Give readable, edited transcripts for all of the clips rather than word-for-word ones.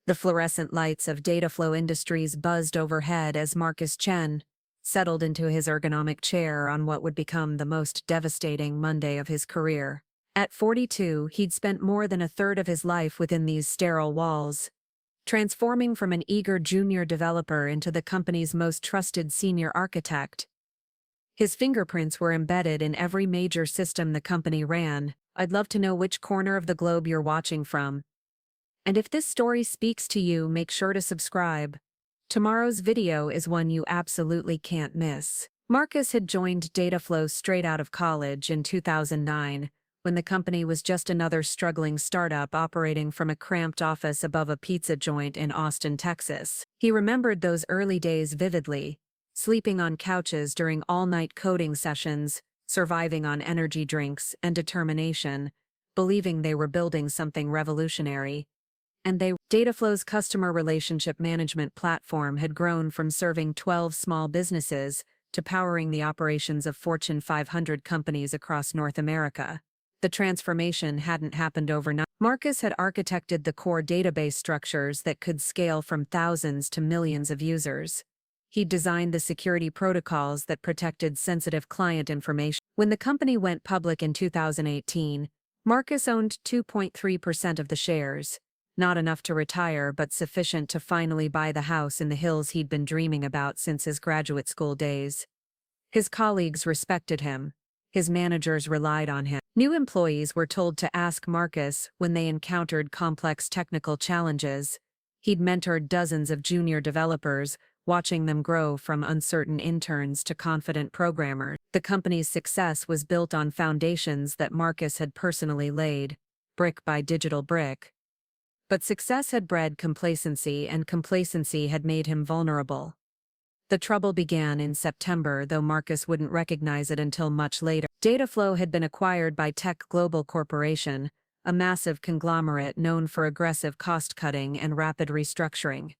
The fluorescent lights of Dataflow Industries buzzed overhead as Marcus Chen settled into his ergonomic chair on what would become the most devastating Monday of his career. At 42, he'd spent more than a third of his life within these sterile walls, transforming from an eager junior developer into the company's most trusted senior architect. His fingerprints were embedded in every major system the company ran. I'd love to know which corner of the globe you're watching from. And if this story speaks to you, make sure to subscribe. Tomorrow's video is one you absolutely can't miss. Marcus had joined Dataflow straight out of college in 2009, when the company was just another struggling startup operating from a cramped office above a pizza joint in Austin, Texas. He remembered those early days vividly, sleeping on couches during all-night coding sessions, surviving on energy drinks and determination, believing they were building something revolutionary. And Dataflow's customer relationship management platform had grown from serving 12 small businesses to powering the operations of Fortune 500 companies across North America. The transformation hadn't happened overnight. Marcus had architected the core database structures that could scale from thousands to millions of users. He'd designed the security protocols that protected sensitive client information. When the company went public in 2018, Marcus owned 2.3% of the shares. Not enough to retire, but sufficient to finally buy the house in the hills he'd been dreaming about since his graduate school days. His colleagues respected him. His managers relied on him. New employees were told to ask Marcus when they encountered complex technical challenges. He'd mentored dozens of junior developers, watching them grow from uncertain interns to confident programmers. The company's success was built on foundations that Marcus had personally laid, brick by digital brick. But success had bred complacency, and complacency had made him vulnerable. The trouble began in September, though Marcus wouldn't recognize it until much later. Dataflow had been acquired by Tech Global Corporation, a massive conglomerate known for aggressive cost-cutting and rapid restructuring.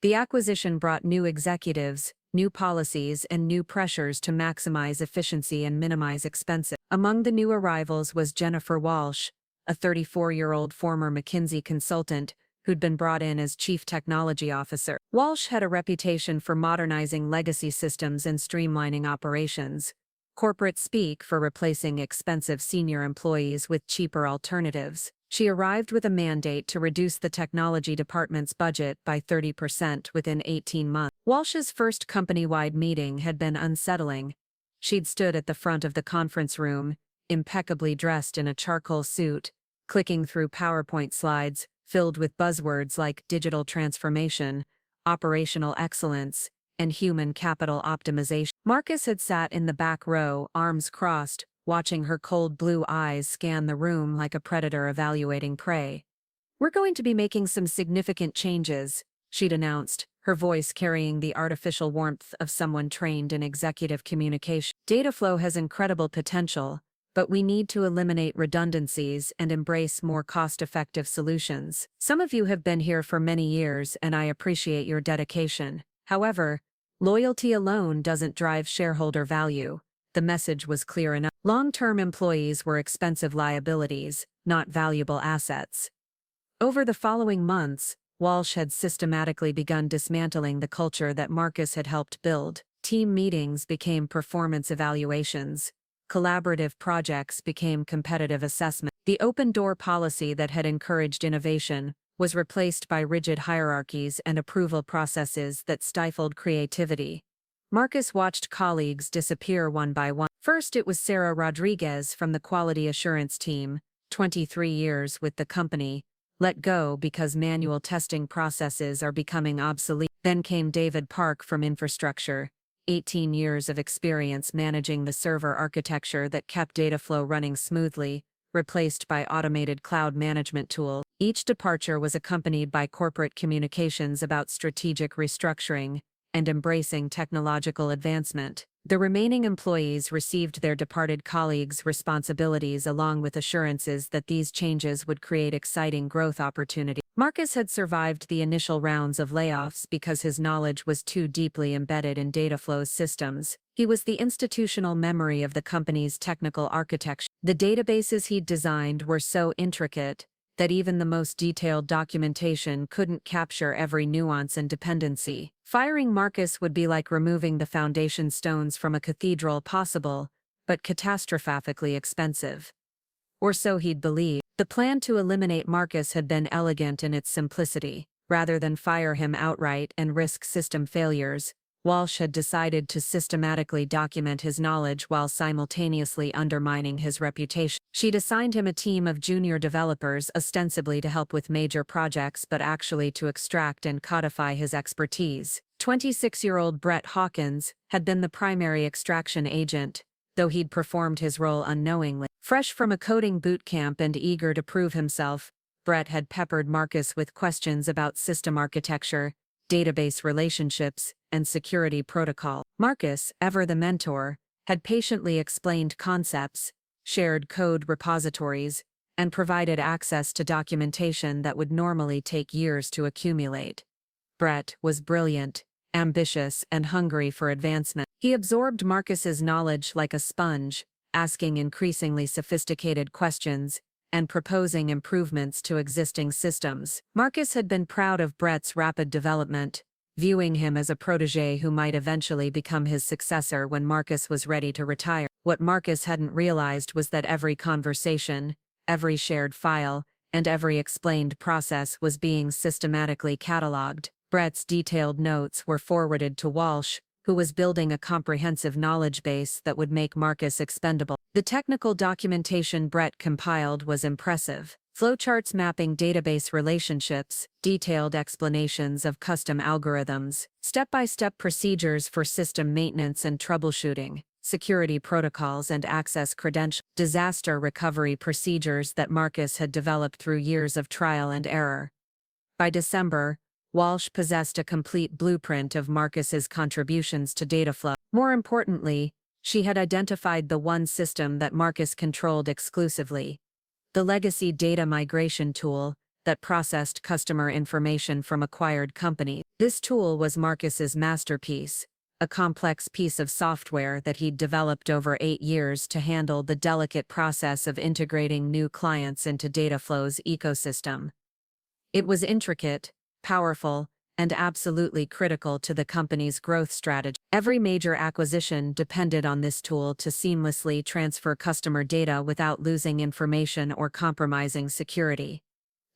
The acquisition brought new executives, new policies, and new pressures to maximize efficiency and minimize expenses. Among the new arrivals was Jennifer Walsh, a 34-year-old former McKinsey consultant who'd been brought in as chief technology officer. Walsh had a reputation for modernizing legacy systems and streamlining operations, corporate speak for replacing expensive senior employees with cheaper alternatives. She arrived with a mandate to reduce the technology department's budget by 30% within 18 months. Walsh's first company-wide meeting had been unsettling. She'd stood at the front of the conference room, impeccably dressed in a charcoal suit, clicking through PowerPoint slides filled with buzzwords like digital transformation, operational excellence, and human capital optimization. Marcus had sat in the back row, arms crossed, watching her cold blue eyes scan the room like a predator evaluating prey. "We're going to be making some significant changes," she'd announced, her voice carrying the artificial warmth of someone trained in executive communication. "Dataflow has incredible potential, but we need to eliminate redundancies and embrace more cost-effective solutions. Some of you have been here for many years, and I appreciate your dedication. However, loyalty alone doesn't drive shareholder value." The message was clear enough. Long-term employees were expensive liabilities, not valuable assets. Over the following months, Walsh had systematically begun dismantling the culture that Marcus had helped build. Team meetings became performance evaluations. Collaborative projects became competitive assessment. The open-door policy that had encouraged innovation was replaced by rigid hierarchies and approval processes that stifled creativity. Marcus watched colleagues disappear one by one. First, it was Sarah Rodriguez from the quality assurance team, 23 years with the company, let go because manual testing processes are becoming obsolete. Then came David Park from infrastructure, 18 years of experience managing the server architecture that kept Dataflow running smoothly, replaced by automated cloud management tools. Each departure was accompanied by corporate communications about strategic restructuring and embracing technological advancement. The remaining employees received their departed colleagues' responsibilities along with assurances that these changes would create exciting growth opportunities. Marcus had survived the initial rounds of layoffs because his knowledge was too deeply embedded in Dataflow's systems. He was the institutional memory of the company's technical architecture. The databases he'd designed were so intricate, that even the most detailed documentation couldn't capture every nuance and dependency. Firing Marcus would be like removing the foundation stones from a cathedral, possible, but catastrophically expensive. Or so he'd believe. The plan to eliminate Marcus had been elegant in its simplicity. Rather than fire him outright and risk system failures, Walsh had decided to systematically document his knowledge while simultaneously undermining his reputation. She'd assigned him a team of junior developers, ostensibly to help with major projects but actually to extract and codify his expertise. 26-year-old Brett Hawkins had been the primary extraction agent, though he'd performed his role unknowingly. Fresh from a coding boot camp and eager to prove himself, Brett had peppered Marcus with questions about system architecture, database relationships, and security protocol. Marcus, ever the mentor, had patiently explained concepts, shared code repositories, and provided access to documentation that would normally take years to accumulate. Brett was brilliant, ambitious, and hungry for advancement. He absorbed Marcus's knowledge like a sponge, asking increasingly sophisticated questions and proposing improvements to existing systems. Marcus had been proud of Brett's rapid development, viewing him as a protege who might eventually become his successor when Marcus was ready to retire. What Marcus hadn't realized was that every conversation, every shared file, and every explained process was being systematically cataloged. Brett's detailed notes were forwarded to Walsh, who was building a comprehensive knowledge base that would make Marcus expendable. The technical documentation Brett compiled was impressive. Flowcharts mapping database relationships, detailed explanations of custom algorithms, step-by-step procedures for system maintenance and troubleshooting, security protocols and access credentials, disaster recovery procedures that Marcus had developed through years of trial and error. By December, Walsh possessed a complete blueprint of Marcus's contributions to data flow. More importantly, she had identified the one system that Marcus controlled exclusively, the legacy data migration tool that processed customer information from acquired companies. This tool was Marcus's masterpiece, a complex piece of software that he'd developed over 8 years to handle the delicate process of integrating new clients into Dataflow's ecosystem. It was intricate, powerful, and absolutely critical to the company's growth strategy. Every major acquisition depended on this tool to seamlessly transfer customer data without losing information or compromising security.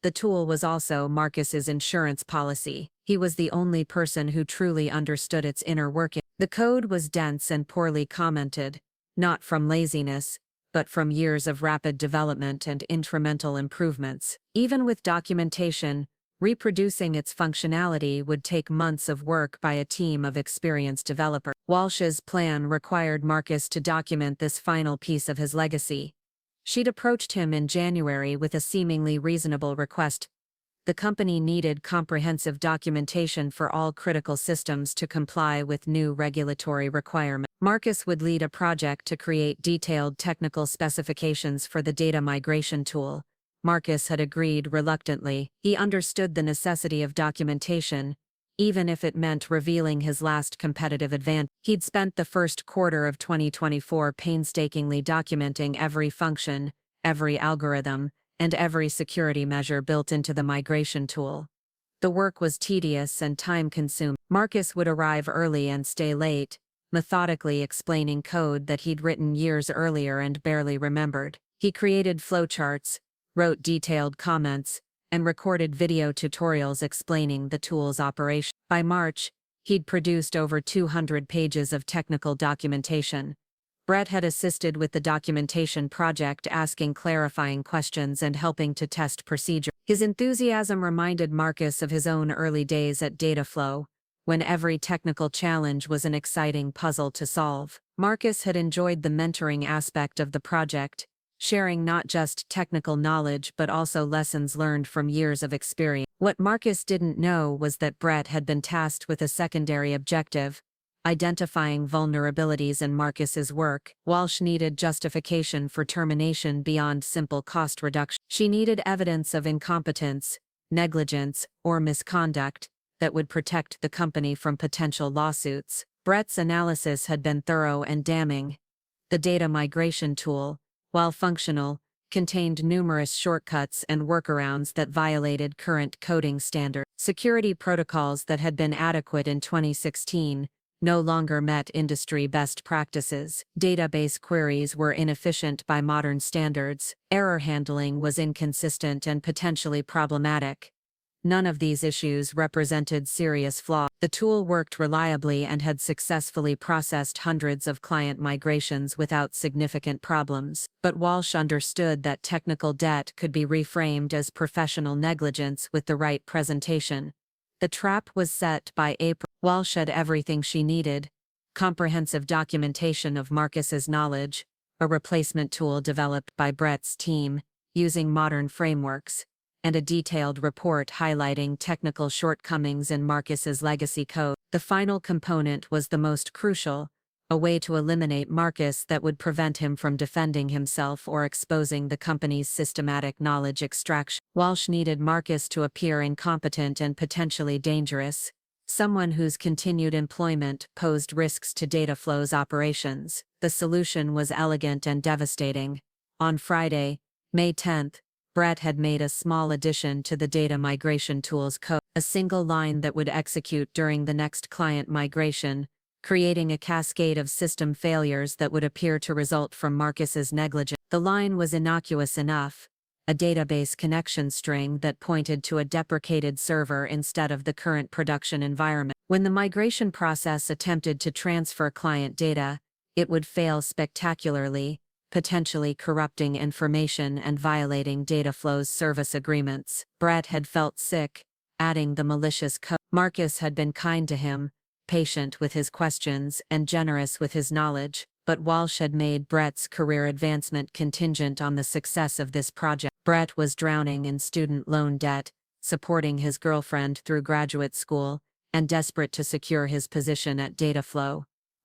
The tool was also Marcus's insurance policy. He was the only person who truly understood its inner working. The code was dense and poorly commented, not from laziness, but from years of rapid development and incremental improvements. Even with documentation, reproducing its functionality would take months of work by a team of experienced developers. Walsh's plan required Marcus to document this final piece of his legacy. She'd approached him in January with a seemingly reasonable request. The company needed comprehensive documentation for all critical systems to comply with new regulatory requirements. Marcus would lead a project to create detailed technical specifications for the data migration tool. Marcus had agreed reluctantly. He understood the necessity of documentation, even if it meant revealing his last competitive advantage. He'd spent the first quarter of 2024 painstakingly documenting every function, every algorithm, and every security measure built into the migration tool. The work was tedious and time-consuming. Marcus would arrive early and stay late, methodically explaining code that he'd written years earlier and barely remembered. He created flowcharts, wrote detailed comments, and recorded video tutorials explaining the tool's operation. By March, he'd produced over 200 pages of technical documentation. Brett had assisted with the documentation project, asking clarifying questions and helping to test procedures. His enthusiasm reminded Marcus of his own early days at Dataflow, when every technical challenge was an exciting puzzle to solve. Marcus had enjoyed the mentoring aspect of the project, sharing not just technical knowledge but also lessons learned from years of experience. What Marcus didn't know was that Brett had been tasked with a secondary objective, identifying vulnerabilities in Marcus's work. Walsh needed justification for termination beyond simple cost reduction. She needed evidence of incompetence, negligence, or misconduct that would protect the company from potential lawsuits. Brett's analysis had been thorough and damning. The data migration tool, while functional, contained numerous shortcuts and workarounds that violated current coding standards. Security protocols that had been adequate in 2016 no longer met industry best practices. Database queries were inefficient by modern standards. Error handling was inconsistent and potentially problematic. None of these issues represented serious flaws. The tool worked reliably and had successfully processed hundreds of client migrations without significant problems. But Walsh understood that technical debt could be reframed as professional negligence with the right presentation. The trap was set by April. Walsh had everything she needed: comprehensive documentation of Marcus's knowledge, a replacement tool developed by Brett's team, using modern frameworks, and a detailed report highlighting technical shortcomings in Marcus's legacy code. The final component was the most crucial: a way to eliminate Marcus that would prevent him from defending himself or exposing the company's systematic knowledge extraction. Walsh needed Marcus to appear incompetent and potentially dangerous, someone whose continued employment posed risks to Dataflow's operations. The solution was elegant and devastating. On Friday, May 10th, Brett had made a small addition to the data migration tool's code, a single line that would execute during the next client migration, creating a cascade of system failures that would appear to result from Marcus's negligence. The line was innocuous enough: a database connection string that pointed to a deprecated server instead of the current production environment. When the migration process attempted to transfer client data, it would fail spectacularly, potentially corrupting information and violating Dataflow's service agreements. Brett had felt sick, adding the malicious code. Marcus had been kind to him, patient with his questions and generous with his knowledge, but Walsh had made Brett's career advancement contingent on the success of this project. Brett was drowning in student loan debt, supporting his girlfriend through graduate school, and desperate to secure his position at Dataflow.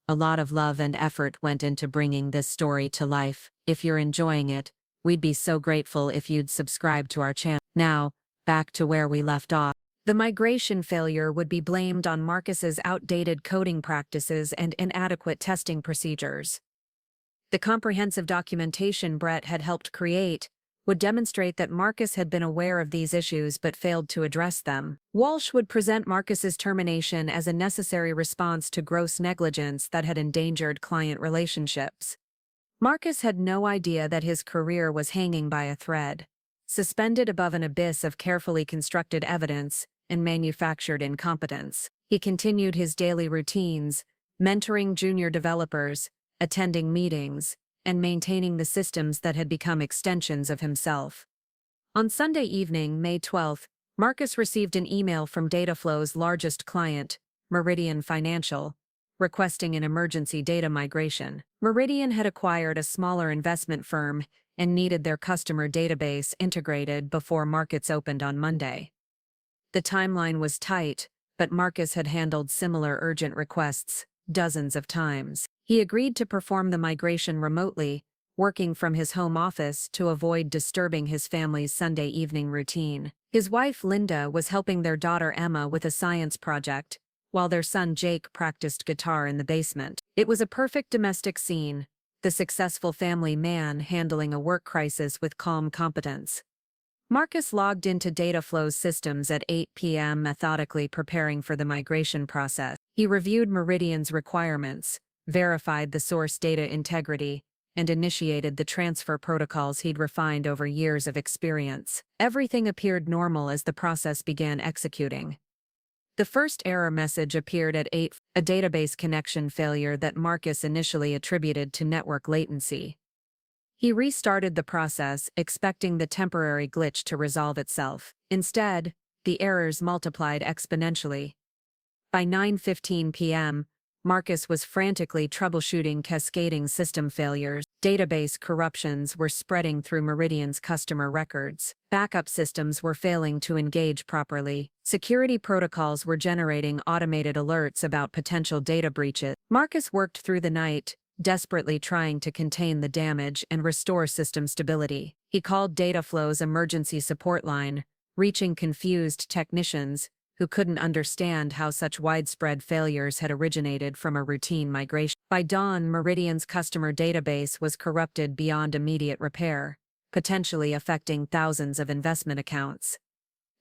A lot of love and effort went into bringing this story to life. If you're enjoying it, we'd be so grateful if you'd subscribe to our channel. Now, back to where we left off. The migration failure would be blamed on Marcus's outdated coding practices and inadequate testing procedures. The comprehensive documentation Brett had helped create would demonstrate that Marcus had been aware of these issues but failed to address them. Walsh would present Marcus's termination as a necessary response to gross negligence that had endangered client relationships. Marcus had no idea that his career was hanging by a thread, suspended above an abyss of carefully constructed evidence and manufactured incompetence. He continued his daily routines, mentoring junior developers, attending meetings, and maintaining the systems that had become extensions of himself. On Sunday evening, May 12th, Marcus received an email from Dataflow's largest client, Meridian Financial, requesting an emergency data migration. Meridian had acquired a smaller investment firm and needed their customer database integrated before markets opened on Monday. The timeline was tight, but Marcus had handled similar urgent requests dozens of times. He agreed to perform the migration remotely, working from his home office to avoid disturbing his family's Sunday evening routine. His wife Linda was helping their daughter Emma with a science project, while their son Jake practiced guitar in the basement. It was a perfect domestic scene, the successful family man handling a work crisis with calm competence. Marcus logged into Dataflow's systems at 8 p.m. methodically preparing for the migration process. He reviewed Meridian's requirements, verified the source data integrity, and initiated the transfer protocols he'd refined over years of experience. Everything appeared normal as the process began executing. The first error message appeared at 8, a database connection failure that Marcus initially attributed to network latency. He restarted the process, expecting the temporary glitch to resolve itself. Instead, the errors multiplied exponentially. By 9:15 p.m., Marcus was frantically troubleshooting cascading system failures. Database corruptions were spreading through Meridian's customer records. Backup systems were failing to engage properly. Security protocols were generating automated alerts about potential data breaches. Marcus worked through the night, desperately trying to contain the damage and restore system stability. He called Dataflow's emergency support line, reaching confused technicians who couldn't understand how such widespread failures had originated from a routine migration. By dawn, Meridian's customer database was corrupted beyond immediate repair. potentially affecting thousands of investment accounts.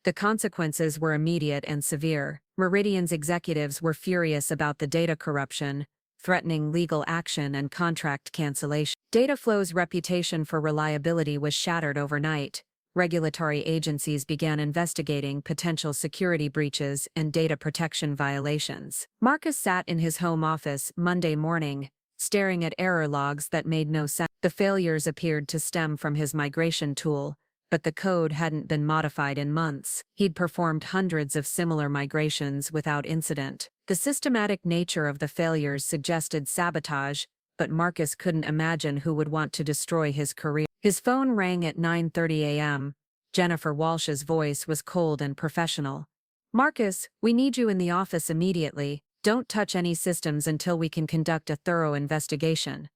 The consequences were immediate and severe. Meridian's executives were furious about the data corruption, threatening legal action and contract cancellation. Dataflow's reputation for reliability was shattered overnight. Regulatory agencies began investigating potential security breaches and data protection violations. Marcus sat in his home office Monday morning, staring at error logs that made no sense. The failures appeared to stem from his migration tool, but the code hadn't been modified in months. He'd performed hundreds of similar migrations without incident. The systematic nature of the failures suggested sabotage, but Marcus couldn't imagine who would want to destroy his career. His phone rang at 9:30 a.m. Jennifer Walsh's voice was cold and professional. "Marcus, we need you in the office immediately. Don't touch any systems until we can conduct a thorough investigation."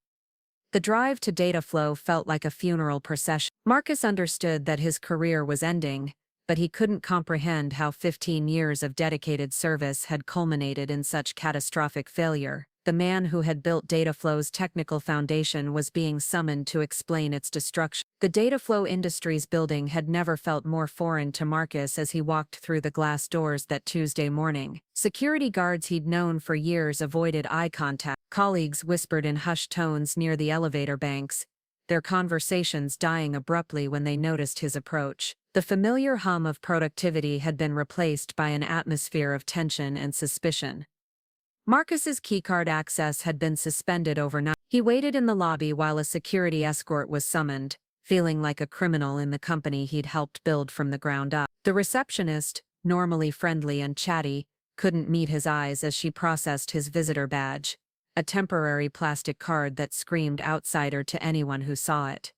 The drive to Dataflow felt like a funeral procession. Marcus understood that his career was ending, but he couldn't comprehend how 15 years of dedicated service had culminated in such catastrophic failure. The man who had built Dataflow's technical foundation was being summoned to explain its destruction. The Dataflow Industries building had never felt more foreign to Marcus as he walked through the glass doors that Tuesday morning. Security guards he'd known for years avoided eye contact. Colleagues whispered in hushed tones near the elevator banks, their conversations dying abruptly when they noticed his approach. The familiar hum of productivity had been replaced by an atmosphere of tension and suspicion. Marcus's keycard access had been suspended overnight. He waited in the lobby while a security escort was summoned, feeling like a criminal in the company he'd helped build from the ground up. The receptionist, normally friendly and chatty, couldn't meet his eyes as she processed his visitor badge, a temporary plastic card that screamed outsider to anyone who saw it.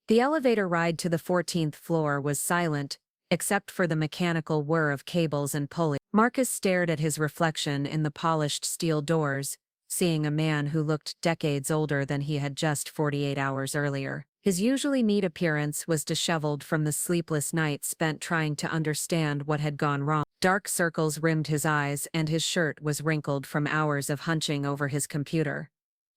The elevator ride to the 14th floor was silent, except for the mechanical whir of cables and pulleys. Marcus stared at his reflection in the polished steel doors, seeing a man who looked decades older than he had just 48 hours earlier. His usually neat appearance was disheveled from the sleepless nights spent trying to understand what had gone wrong. Dark circles rimmed his eyes and his shirt was wrinkled from hours of hunching over his computer.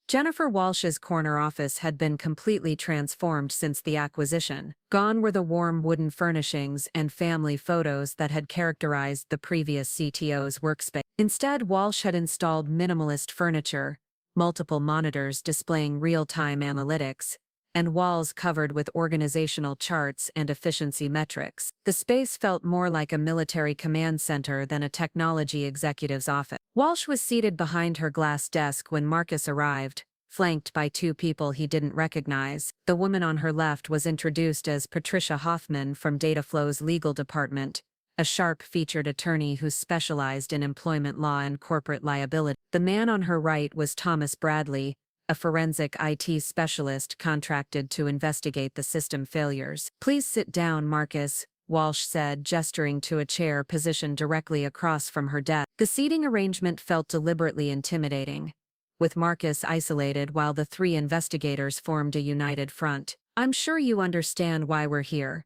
Jennifer Walsh's corner office had been completely transformed since the acquisition. Gone were the warm wooden furnishings and family photos that had characterized the previous CTO's workspace. Instead, Walsh had installed minimalist furniture, multiple monitors displaying real-time analytics, and walls covered with organizational charts and efficiency metrics. The space felt more like a military command center than a technology executive's office. Walsh was seated behind her glass desk when Marcus arrived, flanked by two people he didn't recognize. The woman on her left was introduced as Patricia Hoffman from Dataflow's legal department, a sharp-featured attorney who specialized in employment law and corporate liability. The man on her right was Thomas Bradley, a forensic IT specialist contracted to investigate the system failures. "Please sit down, Marcus," Walsh said, gesturing to a chair positioned directly across from her desk. The seating arrangement felt deliberately intimidating, with Marcus isolated while the three investigators formed a united front. "I'm sure you understand why we're here."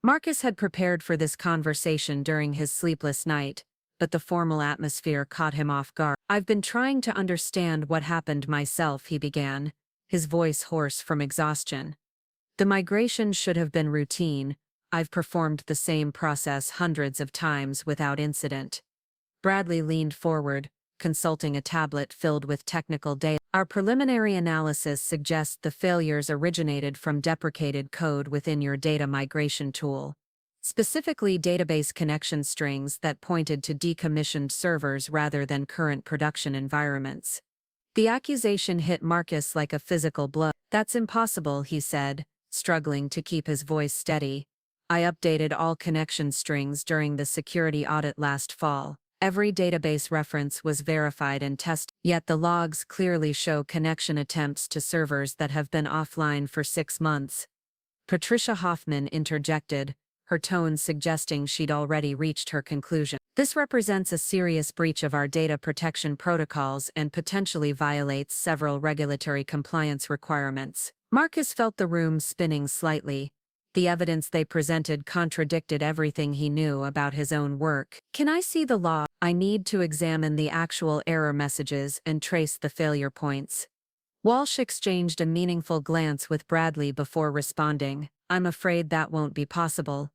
Marcus had prepared for this conversation during his sleepless night, but the formal atmosphere caught him off guard. "I've been trying to understand what happened myself," he began, his voice hoarse from exhaustion. "The migration should have been routine. I've performed the same process hundreds of times without incident." Bradley leaned forward, consulting a tablet filled with technical data. "Our preliminary analysis suggests the failures originated from deprecated code within your data migration tool, specifically database connection strings that pointed to decommissioned servers rather than current production environments." The accusation hit Marcus like a physical blow. "That's impossible," he said, struggling to keep his voice steady. "I updated all connection strings during the security audit last fall. Every database reference was verified and tested, yet the logs clearly show connection attempts to servers that have been offline for 6 months." Patricia Hoffman interjected, her tone suggesting she'd already reached her conclusion. "This represents a serious breach of our data protection protocols and potentially violates several regulatory compliance requirements." Marcus felt the room spinning slightly. The evidence they presented contradicted everything he knew about his own work. "Can I see the log? I need to examine the actual error messages and trace the failure points." Walsh exchanged a meaningful glance with Bradley before responding, I'm afraid that won't be possible.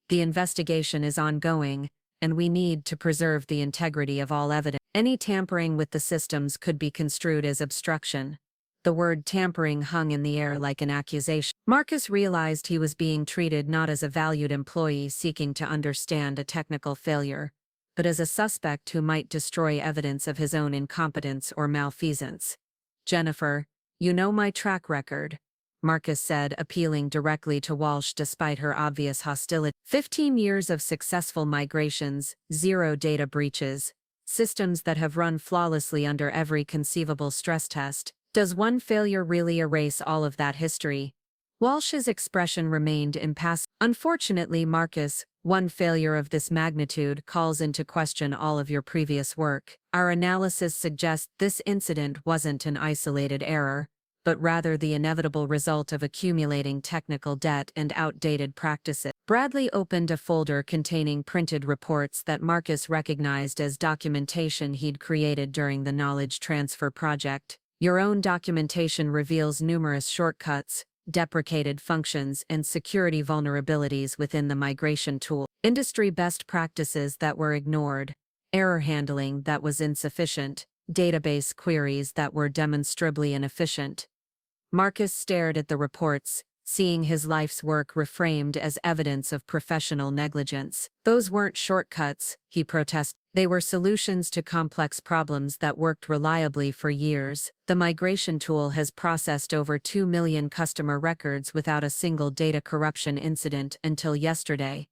The investigation is ongoing, and we need to preserve the integrity of all evidence. Any tampering with the systems could be construed as obstruction. The word tampering hung in the air like an accusation. Marcus realized he was being treated not as a valued employee seeking to understand a technical failure, but as a suspect who might destroy evidence of his own incompetence or malfeasance. Jennifer, you know my track record, Marcus said, appealing directly to Walsh despite her obvious hostility. 15 years of successful migrations, 0 data breaches, systems that have run flawlessly under every conceivable stress test. Does one failure really erase all of that history? Walsh's expression remained impassive. Unfortunately, Marcus, one failure of this magnitude calls into question all of your previous work. Our analysis suggests this incident wasn't an isolated error, but rather the inevitable result of accumulating technical debt and outdated practices. Bradley opened a folder containing printed reports that Marcus recognized as documentation he'd created during the knowledge transfer project. Your own documentation reveals numerous shortcuts, deprecated functions, and security vulnerabilities within the migration tool. Industry best practices that were ignored, error handling that was insufficient, database queries that were demonstrably inefficient. Marcus stared at the reports, seeing his life's work reframed as evidence of professional negligence. Those weren't shortcuts, he protested. They were solutions to complex problems that worked reliably for years. The migration tool has processed over 2 million customer records without a single data corruption incident until yesterday.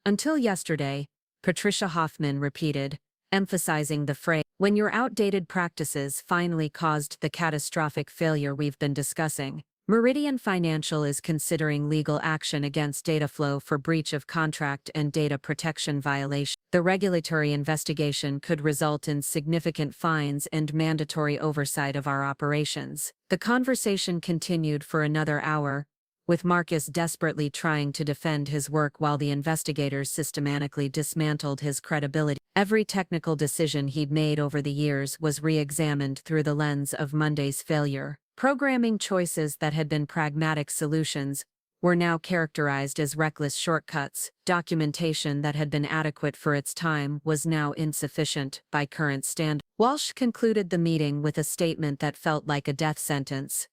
Until yesterday, Patricia Hoffman repeated, emphasizing the phrase, when your outdated practices finally caused the catastrophic failure we've been discussing. Meridian Financial is considering legal action against Dataflow for breach of contract and data protection violation. The regulatory investigation could result in significant fines and mandatory oversight of our operations. The conversation continued for another hour, with Marcus desperately trying to defend his work while the investigators systematically dismantled his credibility. Every technical decision he'd made over the years was re-examined through the lens of Monday's failure. Programming choices that had been pragmatic solutions were now characterized as reckless shortcuts. Documentation that had been adequate for its time was now insufficient by current standards. Walsh concluded the meeting with a statement that felt like a death sentence.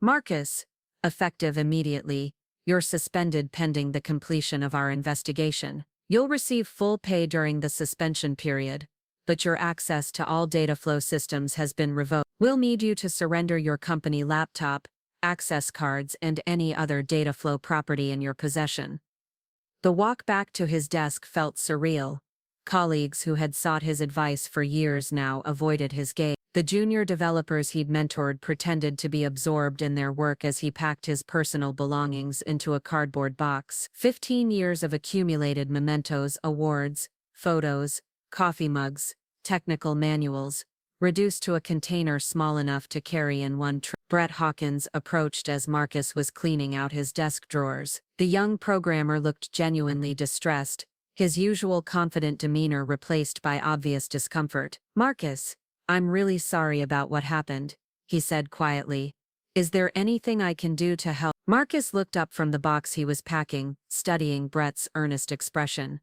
Marcus, effective immediately, you're suspended pending the completion of our investigation. You'll receive full pay during the suspension period, but your access to all Dataflow systems has been revoked. We'll need you to surrender your company laptop, access cards, and any other Dataflow property in your possession. The walk back to his desk felt surreal. Colleagues who had sought his advice for years now avoided his gaze. The junior developers he'd mentored pretended to be absorbed in their work as he packed his personal belongings into a cardboard box. 15 years of accumulated mementos, awards, photos, coffee mugs, technical manuals, reduced to a container small enough to carry in one trip. Brett Hawkins approached as Marcus was cleaning out his desk drawers. The young programmer looked genuinely distressed, his usual confident demeanor replaced by obvious discomfort. Marcus, I'm really sorry about what happened, he said quietly. Is there anything I can do to help? Marcus looked up from the box he was packing, studying Brett's earnest expression.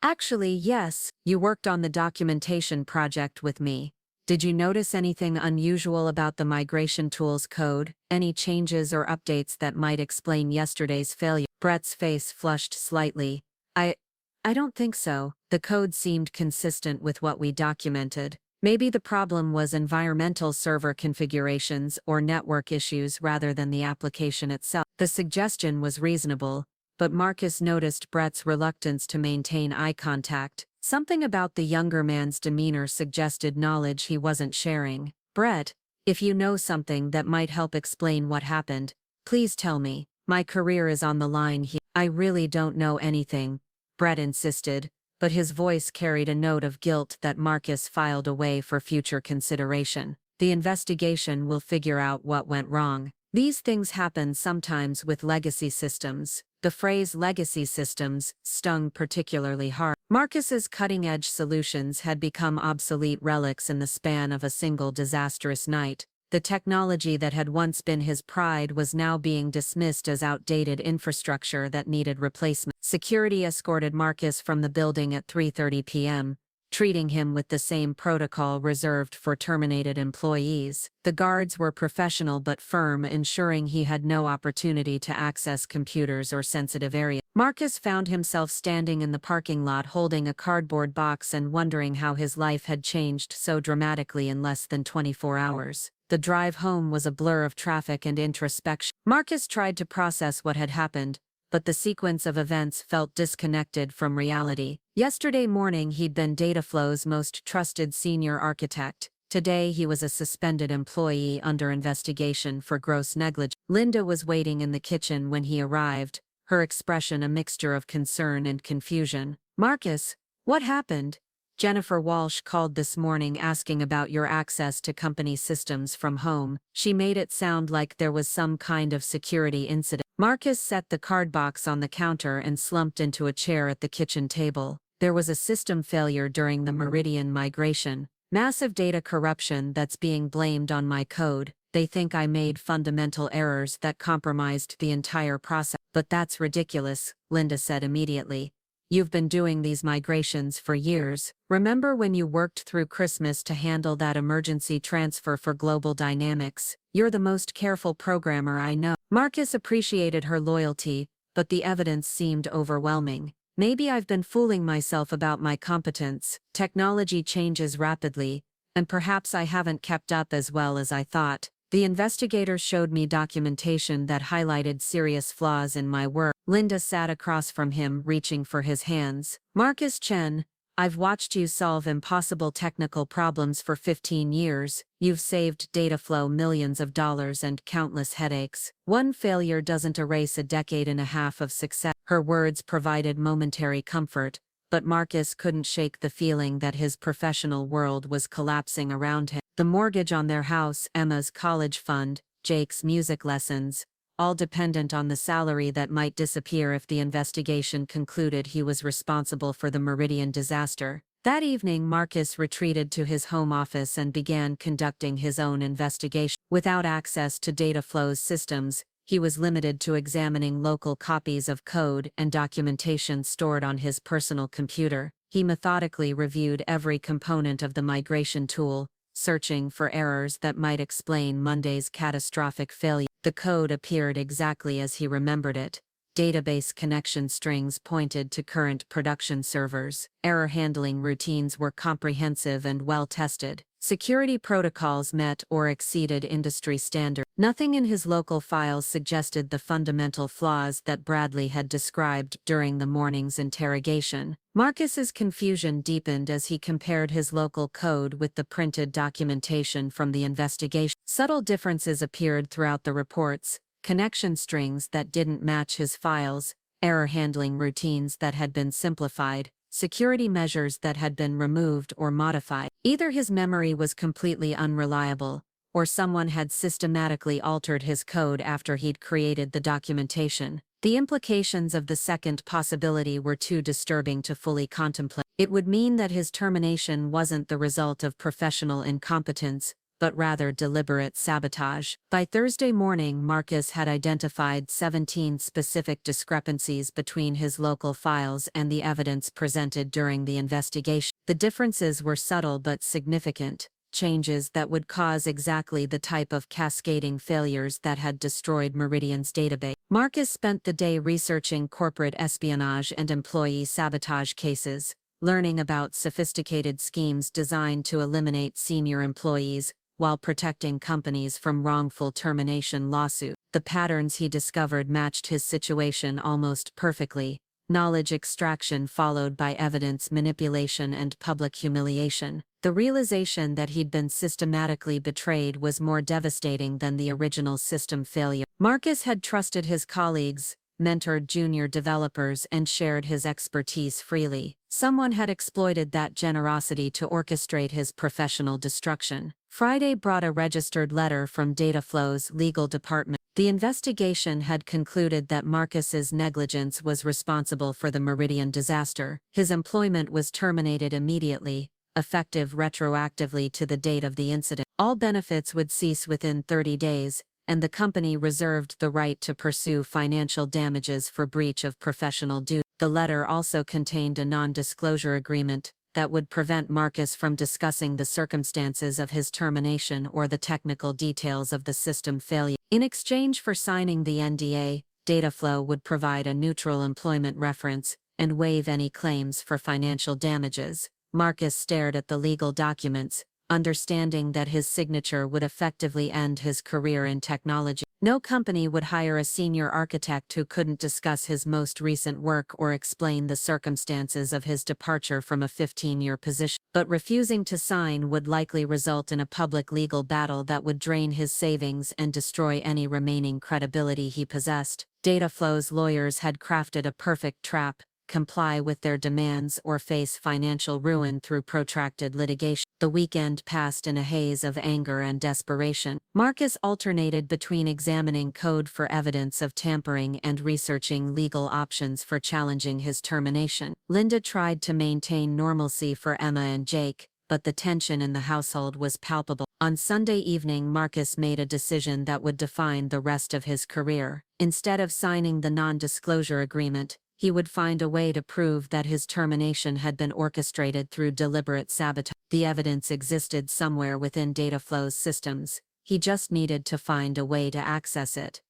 Actually, yes, you worked on the documentation project with me. Did you notice anything unusual about the migration tool's code? Any changes or updates that might explain yesterday's failure? Brett's face flushed slightly. I don't think so. The code seemed consistent with what we documented. Maybe the problem was environmental server configurations or network issues rather than the application itself. The suggestion was reasonable, but Marcus noticed Brett's reluctance to maintain eye contact. Something about the younger man's demeanor suggested knowledge he wasn't sharing. Brett, if you know something that might help explain what happened, please tell me. My career is on the line here. I really don't know anything, Brett insisted, but his voice carried a note of guilt that Marcus filed away for future consideration. The investigation will figure out what went wrong. These things happen sometimes with legacy systems. The phrase legacy systems stung particularly hard. Marcus's cutting-edge solutions had become obsolete relics in the span of a single disastrous night. The technology that had once been his pride was now being dismissed as outdated infrastructure that needed replacement. Security escorted Marcus from the building at 3:30 p.m., treating him with the same protocol reserved for terminated employees. The guards were professional but firm, ensuring he had no opportunity to access computers or sensitive areas. Marcus found himself standing in the parking lot holding a cardboard box and wondering how his life had changed so dramatically in less than 24 hours. The drive home was a blur of traffic and introspection. Marcus tried to process what had happened, but the sequence of events felt disconnected from reality. Yesterday morning he'd been Dataflow's most trusted senior architect. Today he was a suspended employee under investigation for gross negligence. Linda was waiting in the kitchen when he arrived, her expression a mixture of concern and confusion. "Marcus, what happened?" "Jennifer Walsh called this morning asking about your access to company systems from home. She made it sound like there was some kind of security incident." Marcus set the card box on the counter and slumped into a chair at the kitchen table. "There was a system failure during the Meridian migration. Massive data corruption that's being blamed on my code. They think I made fundamental errors that compromised the entire process." "But that's ridiculous," Linda said immediately. "You've been doing these migrations for years. Remember when you worked through Christmas to handle that emergency transfer for Global Dynamics? You're the most careful programmer I know." Marcus appreciated her loyalty, but the evidence seemed overwhelming. "Maybe I've been fooling myself about my competence. Technology changes rapidly, and perhaps I haven't kept up as well as I thought. The investigators showed me documentation that highlighted serious flaws in my work." Linda sat across from him, reaching for his hands. "Marcus Chen, I've watched you solve impossible technical problems for 15 years. You've saved Dataflow millions of dollars and countless headaches. One failure doesn't erase a decade and a half of success." Her words provided momentary comfort, but Marcus couldn't shake the feeling that his professional world was collapsing around him. The mortgage on their house, Emma's college fund, Jake's music lessons, all dependent on the salary that might disappear if the investigation concluded he was responsible for the Meridian disaster. That evening Marcus retreated to his home office and began conducting his own investigation. Without access to Dataflow's systems, he was limited to examining local copies of code and documentation stored on his personal computer. He methodically reviewed every component of the migration tool, searching for errors that might explain Monday's catastrophic failure. The code appeared exactly as he remembered it. Database connection strings pointed to current production servers. Error handling routines were comprehensive and well-tested. Security protocols met or exceeded industry standards. Nothing in his local files suggested the fundamental flaws that Bradley had described during the morning's interrogation. Marcus's confusion deepened as he compared his local code with the printed documentation from the investigation. Subtle differences appeared throughout the reports: connection strings that didn't match his files, error handling routines that had been simplified, security measures that had been removed or modified. Either his memory was completely unreliable, or someone had systematically altered his code after he'd created the documentation. The implications of the second possibility were too disturbing to fully contemplate. It would mean that his termination wasn't the result of professional incompetence, but rather deliberate sabotage. By Thursday morning, Marcus had identified 17 specific discrepancies between his local files and the evidence presented during the investigation. The differences were subtle but significant, changes that would cause exactly the type of cascading failures that had destroyed Meridian's database. Marcus spent the day researching corporate espionage and employee sabotage cases, learning about sophisticated schemes designed to eliminate senior employees while protecting companies from wrongful termination lawsuits. The patterns he discovered matched his situation almost perfectly: knowledge extraction followed by evidence manipulation and public humiliation. The realization that he'd been systematically betrayed was more devastating than the original system failure. Marcus had trusted his colleagues, mentored junior developers, and shared his expertise freely. Someone had exploited that generosity to orchestrate his professional destruction. Friday brought a registered letter from Dataflow's legal department. The investigation had concluded that Marcus's negligence was responsible for the Meridian disaster. His employment was terminated immediately, effective retroactively to the date of the incident. All benefits would cease within 30 days, and the company reserved the right to pursue financial damages for breach of professional duty. The letter also contained a non-disclosure agreement that would prevent Marcus from discussing the circumstances of his termination or the technical details of the system failure. In exchange for signing the NDA, Dataflow would provide a neutral employment reference and waive any claims for financial damages. Marcus stared at the legal documents, understanding that his signature would effectively end his career in technology. No company would hire a senior architect who couldn't discuss his most recent work or explain the circumstances of his departure from a 15-year position. But refusing to sign would likely result in a public legal battle that would drain his savings and destroy any remaining credibility he possessed. Dataflow's lawyers had crafted a perfect trap: comply with their demands or face financial ruin through protracted litigation. The weekend passed in a haze of anger and desperation. Marcus alternated between examining code for evidence of tampering and researching legal options for challenging his termination. Linda tried to maintain normalcy for Emma and Jake, but the tension in the household was palpable. On Sunday evening, Marcus made a decision that would define the rest of his career. Instead of signing the non-disclosure agreement, he would find a way to prove that his termination had been orchestrated through deliberate sabotage. The evidence existed somewhere within Dataflow's systems. He just needed to find a way to access it.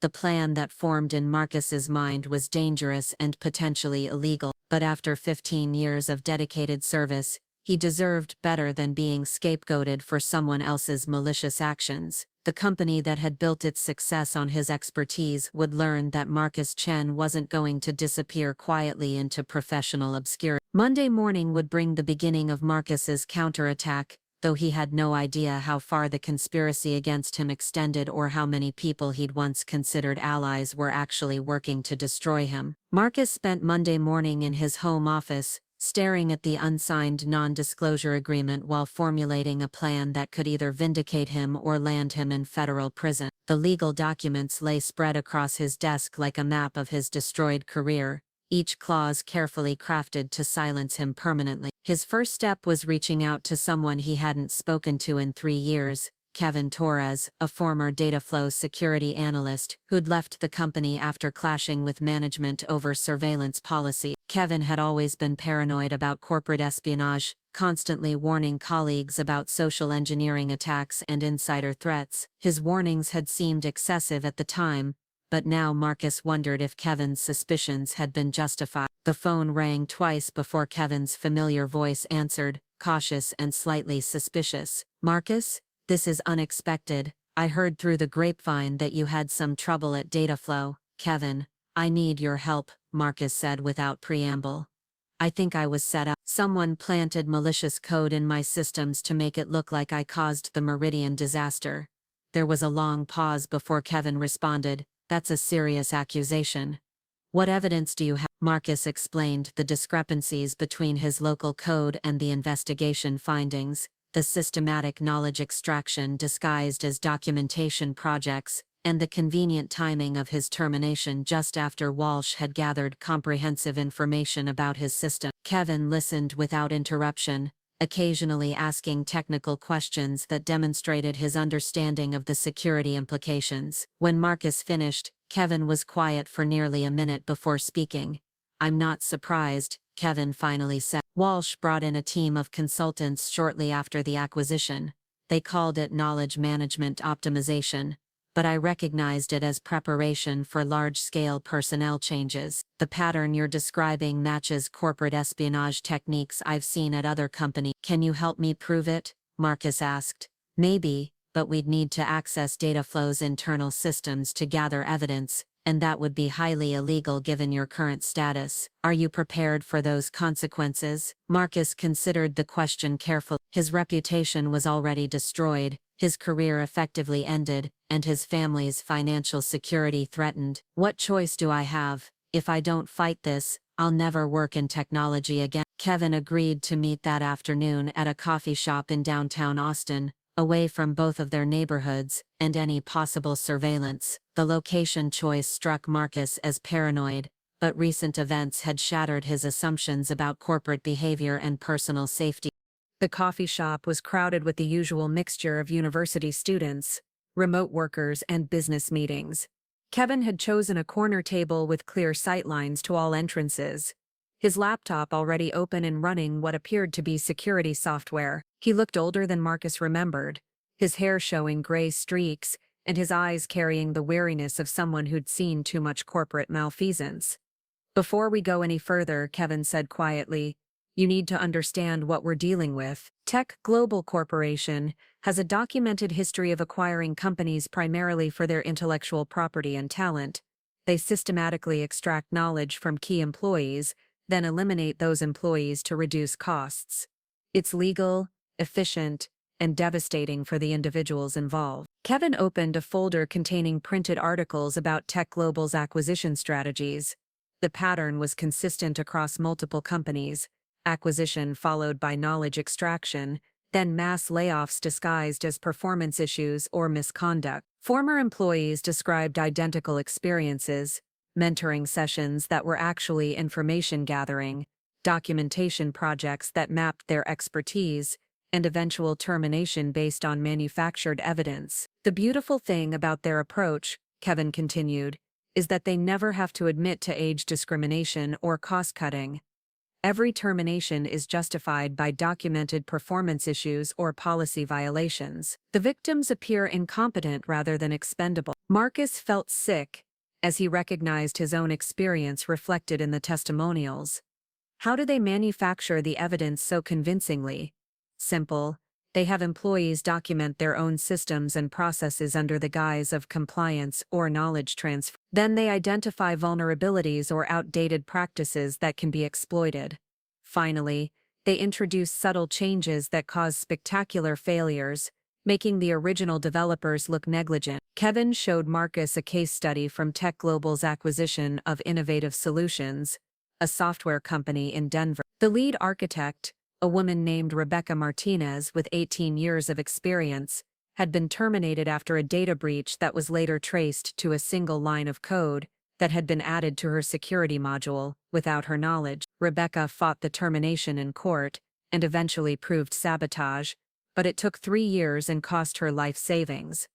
The plan that formed in Marcus's mind was dangerous and potentially illegal, but after 15 years of dedicated service, he deserved better than being scapegoated for someone else's malicious actions. The company that had built its success on his expertise would learn that Marcus Chen wasn't going to disappear quietly into professional obscurity. Monday morning would bring the beginning of Marcus's counterattack, though he had no idea how far the conspiracy against him extended or how many people he'd once considered allies were actually working to destroy him. Marcus spent Monday morning in his home office, staring at the unsigned non-disclosure agreement while formulating a plan that could either vindicate him or land him in federal prison. The legal documents lay spread across his desk like a map of his destroyed career, each clause carefully crafted to silence him permanently. His first step was reaching out to someone he hadn't spoken to in 3 years, Kevin Torres, a former Dataflow security analyst who'd left the company after clashing with management over surveillance policy. Kevin had always been paranoid about corporate espionage, constantly warning colleagues about social engineering attacks and insider threats. His warnings had seemed excessive at the time, but now Marcus wondered if Kevin's suspicions had been justified. The phone rang twice before Kevin's familiar voice answered, cautious and slightly suspicious. "Marcus? This is unexpected. I heard through the grapevine that you had some trouble at Dataflow." "Kevin, I need your help," Marcus said without preamble. "I think I was set up. Someone planted malicious code in my systems to make it look like I caused the Meridian disaster." There was a long pause before Kevin responded, "That's a serious accusation. What evidence do you have?" Marcus explained the discrepancies between his local code and the investigation findings, the systematic knowledge extraction disguised as documentation projects, and the convenient timing of his termination just after Walsh had gathered comprehensive information about his system. Kevin listened without interruption, occasionally asking technical questions that demonstrated his understanding of the security implications. When Marcus finished, Kevin was quiet for nearly a minute before speaking. "I'm not surprised," Kevin finally said. "Walsh brought in a team of consultants shortly after the acquisition. They called it knowledge management optimization, but I recognized it as preparation for large-scale personnel changes. The pattern you're describing matches corporate espionage techniques I've seen at other companies." "Can you help me prove it?" Marcus asked. "Maybe, but we'd need to access Dataflow's internal systems to gather evidence, and that would be highly illegal given your current status. Are you prepared for those consequences?" Marcus considered the question carefully. His reputation was already destroyed, his career effectively ended, and his family's financial security threatened. "What choice do I have? If I don't fight this, I'll never work in technology again." Kevin agreed to meet that afternoon at a coffee shop in downtown Austin, away from both of their neighborhoods and any possible surveillance. The location choice struck Marcus as paranoid, but recent events had shattered his assumptions about corporate behavior and personal safety. The coffee shop was crowded with the usual mixture of university students, remote workers, and business meetings. Kevin had chosen a corner table with clear sightlines to all entrances, his laptop already open and running what appeared to be security software. He looked older than Marcus remembered, his hair showing gray streaks, and his eyes carrying the wariness of someone who'd seen too much corporate malfeasance. "Before we go any further," Kevin said quietly, "you need to understand what we're dealing with. Tech Global Corporation has a documented history of acquiring companies primarily for their intellectual property and talent. They systematically extract knowledge from key employees, then eliminate those employees to reduce costs. It's legal, efficient, and devastating for the individuals involved." Kevin opened a folder containing printed articles about Tech Global's acquisition strategies. The pattern was consistent across multiple companies: acquisition followed by knowledge extraction, then mass layoffs disguised as performance issues or misconduct. Former employees described identical experiences: mentoring sessions that were actually information gathering, documentation projects that mapped their expertise, and eventual termination based on manufactured evidence. "The beautiful thing about their approach," Kevin continued, "is that they never have to admit to age discrimination or cost-cutting. Every termination is justified by documented performance issues or policy violations. The victims appear incompetent rather than expendable." Marcus felt sick as he recognized his own experience reflected in the testimonials. How do they manufacture the evidence so convincingly? Simple. They have employees document their own systems and processes under the guise of compliance or knowledge transfer. Then they identify vulnerabilities or outdated practices that can be exploited. Finally, they introduce subtle changes that cause spectacular failures, making the original developers look negligent. Kevin showed Marcus a case study from Tech Global's acquisition of Innovative Solutions, a software company in Denver. The lead architect, a woman named Rebecca Martinez with 18 years of experience, had been terminated after a data breach that was later traced to a single line of code that had been added to her security module without her knowledge. Rebecca fought the termination in court and eventually proved sabotage, but it took 3 years and cost her life savings.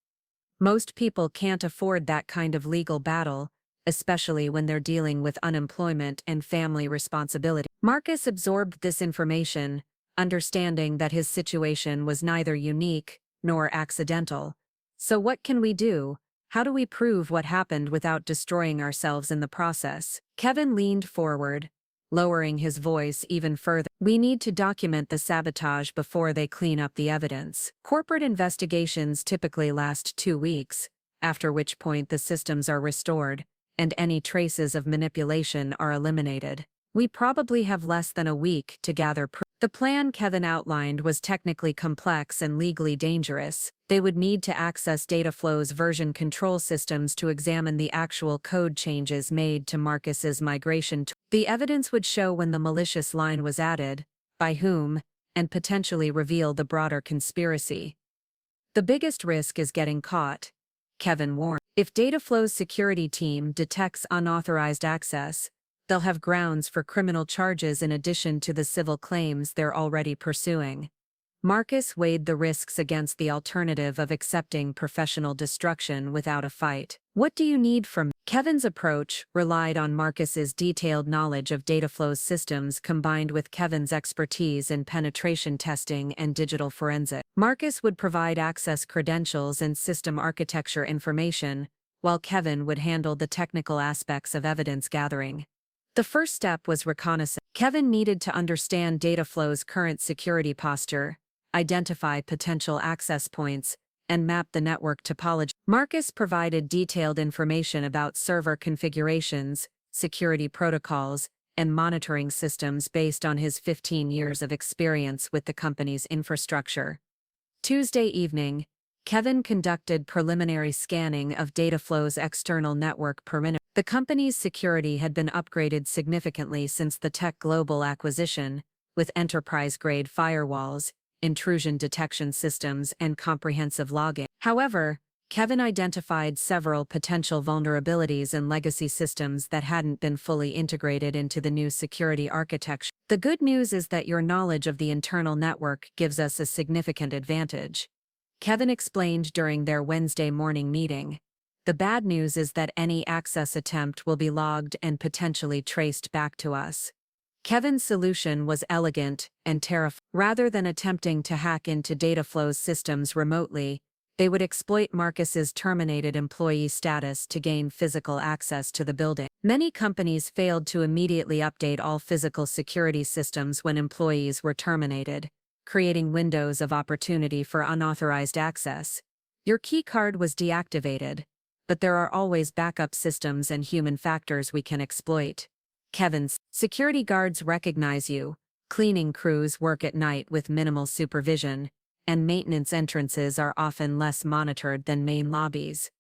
Most people can't afford that kind of legal battle, especially when they're dealing with unemployment and family responsibility. Marcus absorbed this information, understanding that his situation was neither unique nor accidental. "So what can we do? How do we prove what happened without destroying ourselves in the process?" Kevin leaned forward, lowering his voice even further. "We need to document the sabotage before they clean up the evidence. Corporate investigations typically last 2 weeks, after which point the systems are restored, and any traces of manipulation are eliminated. We probably have less than a week to gather proof." The plan Kevin outlined was technically complex and legally dangerous. They would need to access Dataflow's version control systems to examine the actual code changes made to Marcus's migration tool. The evidence would show when the malicious line was added, by whom, and potentially reveal the broader conspiracy. "The biggest risk is getting caught," Kevin warned. "If Dataflow's security team detects unauthorized access, they'll have grounds for criminal charges in addition to the civil claims they're already pursuing." Marcus weighed the risks against the alternative of accepting professional destruction without a fight. "What do you need from me?" Kevin's approach relied on Marcus's detailed knowledge of Dataflow's systems combined with Kevin's expertise in penetration testing and digital forensics. Marcus would provide access credentials and system architecture information, while Kevin would handle the technical aspects of evidence gathering. The first step was reconnaissance. Kevin needed to understand Dataflow's current security posture, identify potential access points, and map the network topology. Marcus provided detailed information about server configurations, security protocols, and monitoring systems based on his 15 years of experience with the company's infrastructure. Tuesday evening, Kevin conducted preliminary scanning of Dataflow's external network perimeter. The company's security had been upgraded significantly since the Tech Global acquisition, with enterprise-grade firewalls, intrusion detection systems, and comprehensive logging. However, Kevin identified several potential vulnerabilities in legacy systems that hadn't been fully integrated into the new security architecture. The good news is that your knowledge of the internal network gives us a significant advantage, Kevin explained during their Wednesday morning meeting. The bad news is that any access attempt will be logged and potentially traced back to us. Kevin's solution was elegant and terrifying. Rather than attempting to hack into Dataflow's systems remotely, they would exploit Marcus's terminated employee status to gain physical access to the building. Many companies failed to immediately update all physical security systems when employees were terminated, creating windows of opportunity for unauthorized access. Your key card was deactivated, but there are always backup systems and human factors we can exploit. Kevin's security guards recognize you, cleaning crews work at night with minimal supervision, and maintenance entrances are often less monitored than main lobbies.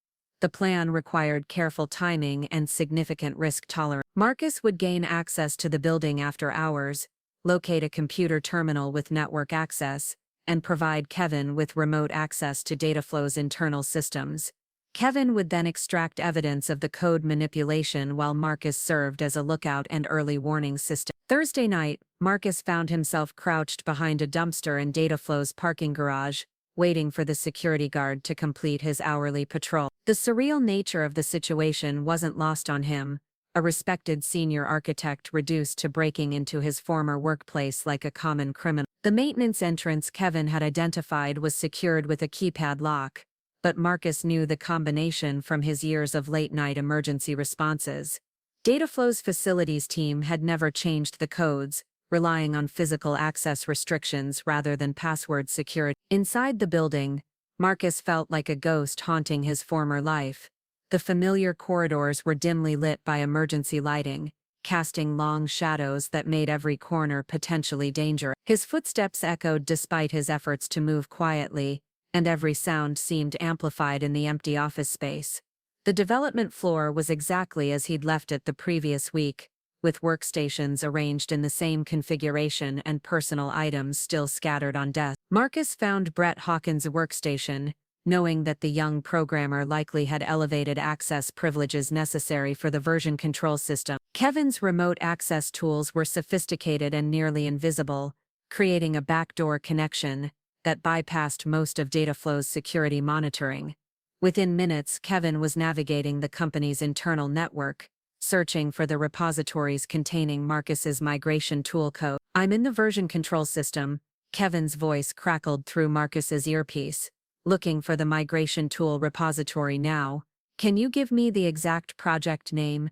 The plan required careful timing and significant risk tolerance. Marcus would gain access to the building after hours, locate a computer terminal with network access, and provide Kevin with remote access to Dataflow's internal systems. Kevin would then extract evidence of the code manipulation while Marcus served as a lookout and early warning system. Thursday night, Marcus found himself crouched behind a dumpster in Dataflow's parking garage, waiting for the security guard to complete his hourly patrol. The surreal nature of the situation wasn't lost on him, a respected senior architect reduced to breaking into his former workplace like a common criminal. The maintenance entrance Kevin had identified was secured with a keypad lock, but Marcus knew the combination from his years of late-night emergency responses. Dataflow's facilities team had never changed the codes, relying on physical access restrictions rather than password security. Inside the building, Marcus felt like a ghost haunting his former life. The familiar corridors were dimly lit by emergency lighting, casting long shadows that made every corner potentially dangerous. His footsteps echoed despite his efforts to move quietly, and every sound seemed amplified in the empty office space. The development floor was exactly as he'd left it the previous week, with workstations arranged in the same configuration and personal items still scattered on desks. Marcus found Brett Hawkins' workstation, knowing that the young programmer likely had elevated access privileges necessary for the version control system. Kevin's remote access tools were sophisticated and nearly invisible, creating a backdoor connection that bypassed most of Dataflow's security monitoring. Within minutes, Kevin was navigating the company's internal network, searching for the repositories containing Marcus's migration tool code. "I'm in the version control system," Kevin's voice crackled through Marcus's earpiece. "Looking for the migration tool repository now. Can you give me the exact project name?"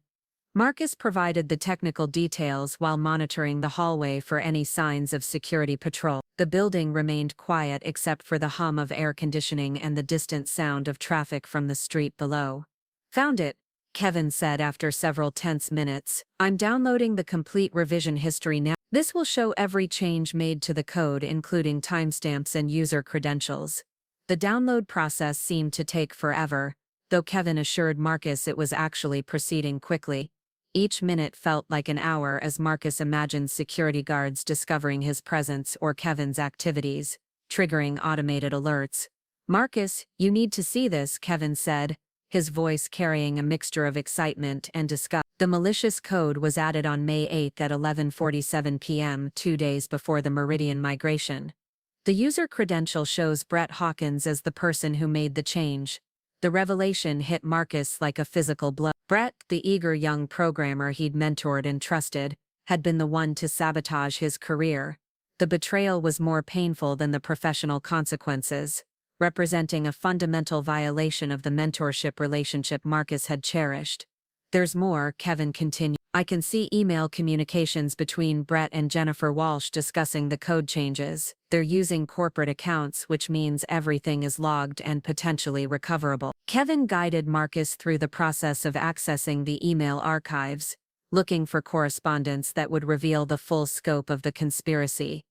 Marcus provided the technical details while monitoring the hallway for any signs of security patrol. The building remained quiet except for the hum of air conditioning and the distant sound of traffic from the street below. "Found it," Kevin said after several tense minutes. "I'm downloading the complete revision history now. This will show every change made to the code, including timestamps and user credentials." The download process seemed to take forever, though Kevin assured Marcus it was actually proceeding quickly. Each minute felt like an hour as Marcus imagined security guards discovering his presence or Kevin's activities, triggering automated alerts. "Marcus, you need to see this," Kevin said, his voice carrying a mixture of excitement and disgust. The malicious code was added on May 8 at 11:47 p.m., 2 days before the Meridian migration. The user credential shows Brett Hawkins as the person who made the change. The revelation hit Marcus like a physical blow. Brett, the eager young programmer he'd mentored and trusted, had been the one to sabotage his career. The betrayal was more painful than the professional consequences, representing a fundamental violation of the mentorship relationship Marcus had cherished. "There's more," Kevin continued. "I can see email communications between Brett and Jennifer Walsh discussing the code changes. They're using corporate accounts, which means everything is logged and potentially recoverable." Kevin guided Marcus through the process of accessing the email archives, looking for correspondence that would reveal the full scope of the conspiracy.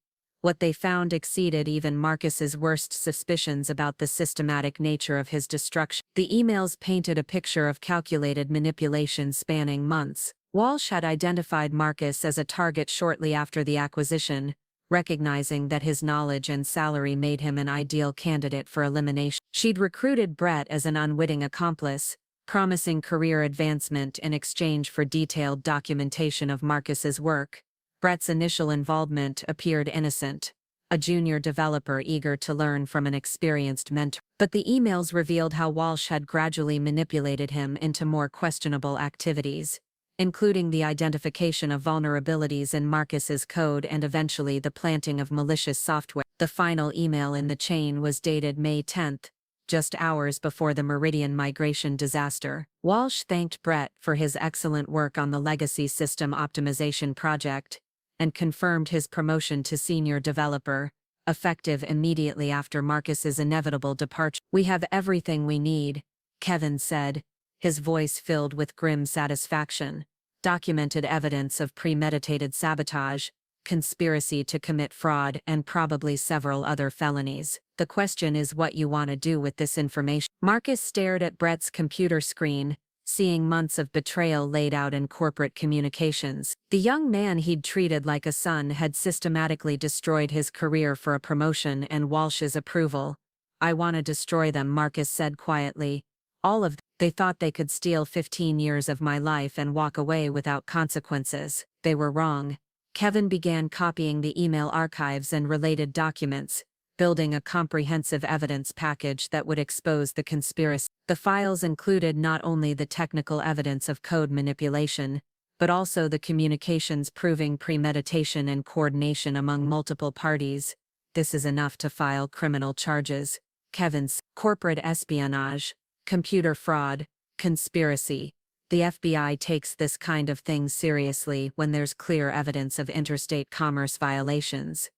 What they found exceeded even Marcus's worst suspicions about the systematic nature of his destruction. The emails painted a picture of calculated manipulation spanning months. Walsh had identified Marcus as a target shortly after the acquisition, recognizing that his knowledge and salary made him an ideal candidate for elimination. She'd recruited Brett as an unwitting accomplice, promising career advancement in exchange for detailed documentation of Marcus's work. Brett's initial involvement appeared innocent, a junior developer eager to learn from an experienced mentor. But the emails revealed how Walsh had gradually manipulated him into more questionable activities, including the identification of vulnerabilities in Marcus's code and eventually the planting of malicious software. The final email in the chain was dated May 10, just hours before the Meridian migration disaster. Walsh thanked Brett for his excellent work on the legacy system optimization project and confirmed his promotion to senior developer, effective immediately after Marcus's inevitable departure. "We have everything we need," Kevin said, his voice filled with grim satisfaction. "Documented evidence of premeditated sabotage, conspiracy to commit fraud, and probably several other felonies. The question is what you want to do with this information." Marcus stared at Brett's computer screen, seeing months of betrayal laid out in corporate communications. The young man he'd treated like a son had systematically destroyed his career for a promotion and Walsh's approval. "I want to destroy them," Marcus said quietly. "All of them. They thought they could steal 15 years of my life and walk away without consequences. They were wrong." Kevin began copying the email archives and related documents, building a comprehensive evidence package that would expose the conspiracy. The files included not only the technical evidence of code manipulation, but also the communications proving premeditation and coordination among multiple parties. "This is enough to file criminal charges." Kevin's corporate espionage, computer fraud, conspiracy. The FBI takes this kind of thing seriously when there's clear evidence of interstate commerce violations.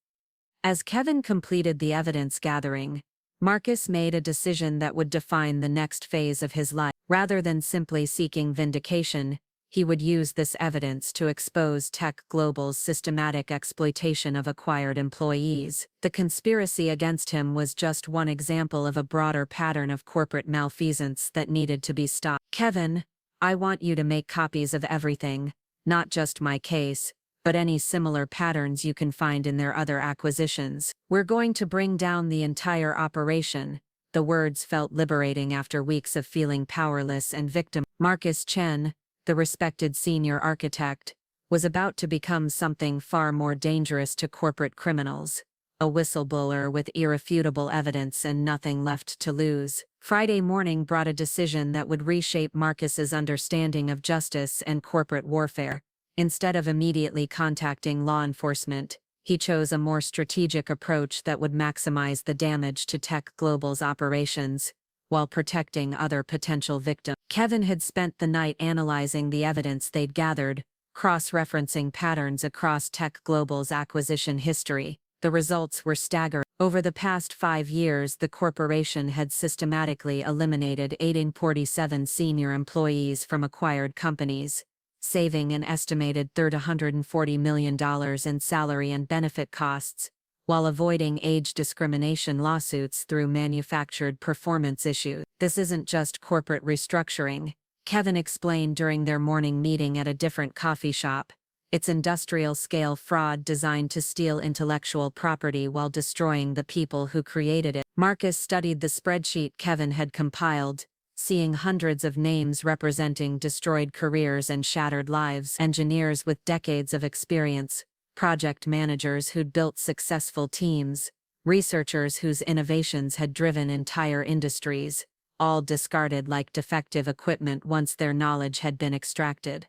As Kevin completed the evidence gathering, Marcus made a decision that would define the next phase of his life. Rather than simply seeking vindication, he would use this evidence to expose Tech Global's systematic exploitation of acquired employees. The conspiracy against him was just one example of a broader pattern of corporate malfeasance that needed to be stopped. "Kevin, I want you to make copies of everything, not just my case, but any similar patterns you can find in their other acquisitions. We're going to bring down the entire operation." The words felt liberating after weeks of feeling powerless and victim. Marcus Chen, the respected senior architect, was about to become something far more dangerous to corporate criminals. A whistleblower with irrefutable evidence and nothing left to lose. Friday morning brought a decision that would reshape Marcus's understanding of justice and corporate warfare. Instead of immediately contacting law enforcement, he chose a more strategic approach that would maximize the damage to Tech Global's operations, while protecting other potential victims. Kevin had spent the night analyzing the evidence they'd gathered, cross-referencing patterns across Tech Global's acquisition history. The results were staggering. Over the past 5 years, the corporation had systematically eliminated 847 senior employees from acquired companies, saving an estimated $140 million in salary and benefit costs, while avoiding age discrimination lawsuits through manufactured performance issues. "This isn't just corporate restructuring," Kevin explained during their morning meeting at a different coffee shop. "It's industrial-scale fraud designed to steal intellectual property while destroying the people who created it." Marcus studied the spreadsheet Kevin had compiled, seeing hundreds of names representing destroyed careers and shattered lives. Engineers with decades of experience, project managers who'd built successful teams, researchers whose innovations had driven entire industries, all discarded like defective equipment once their knowledge had been extracted.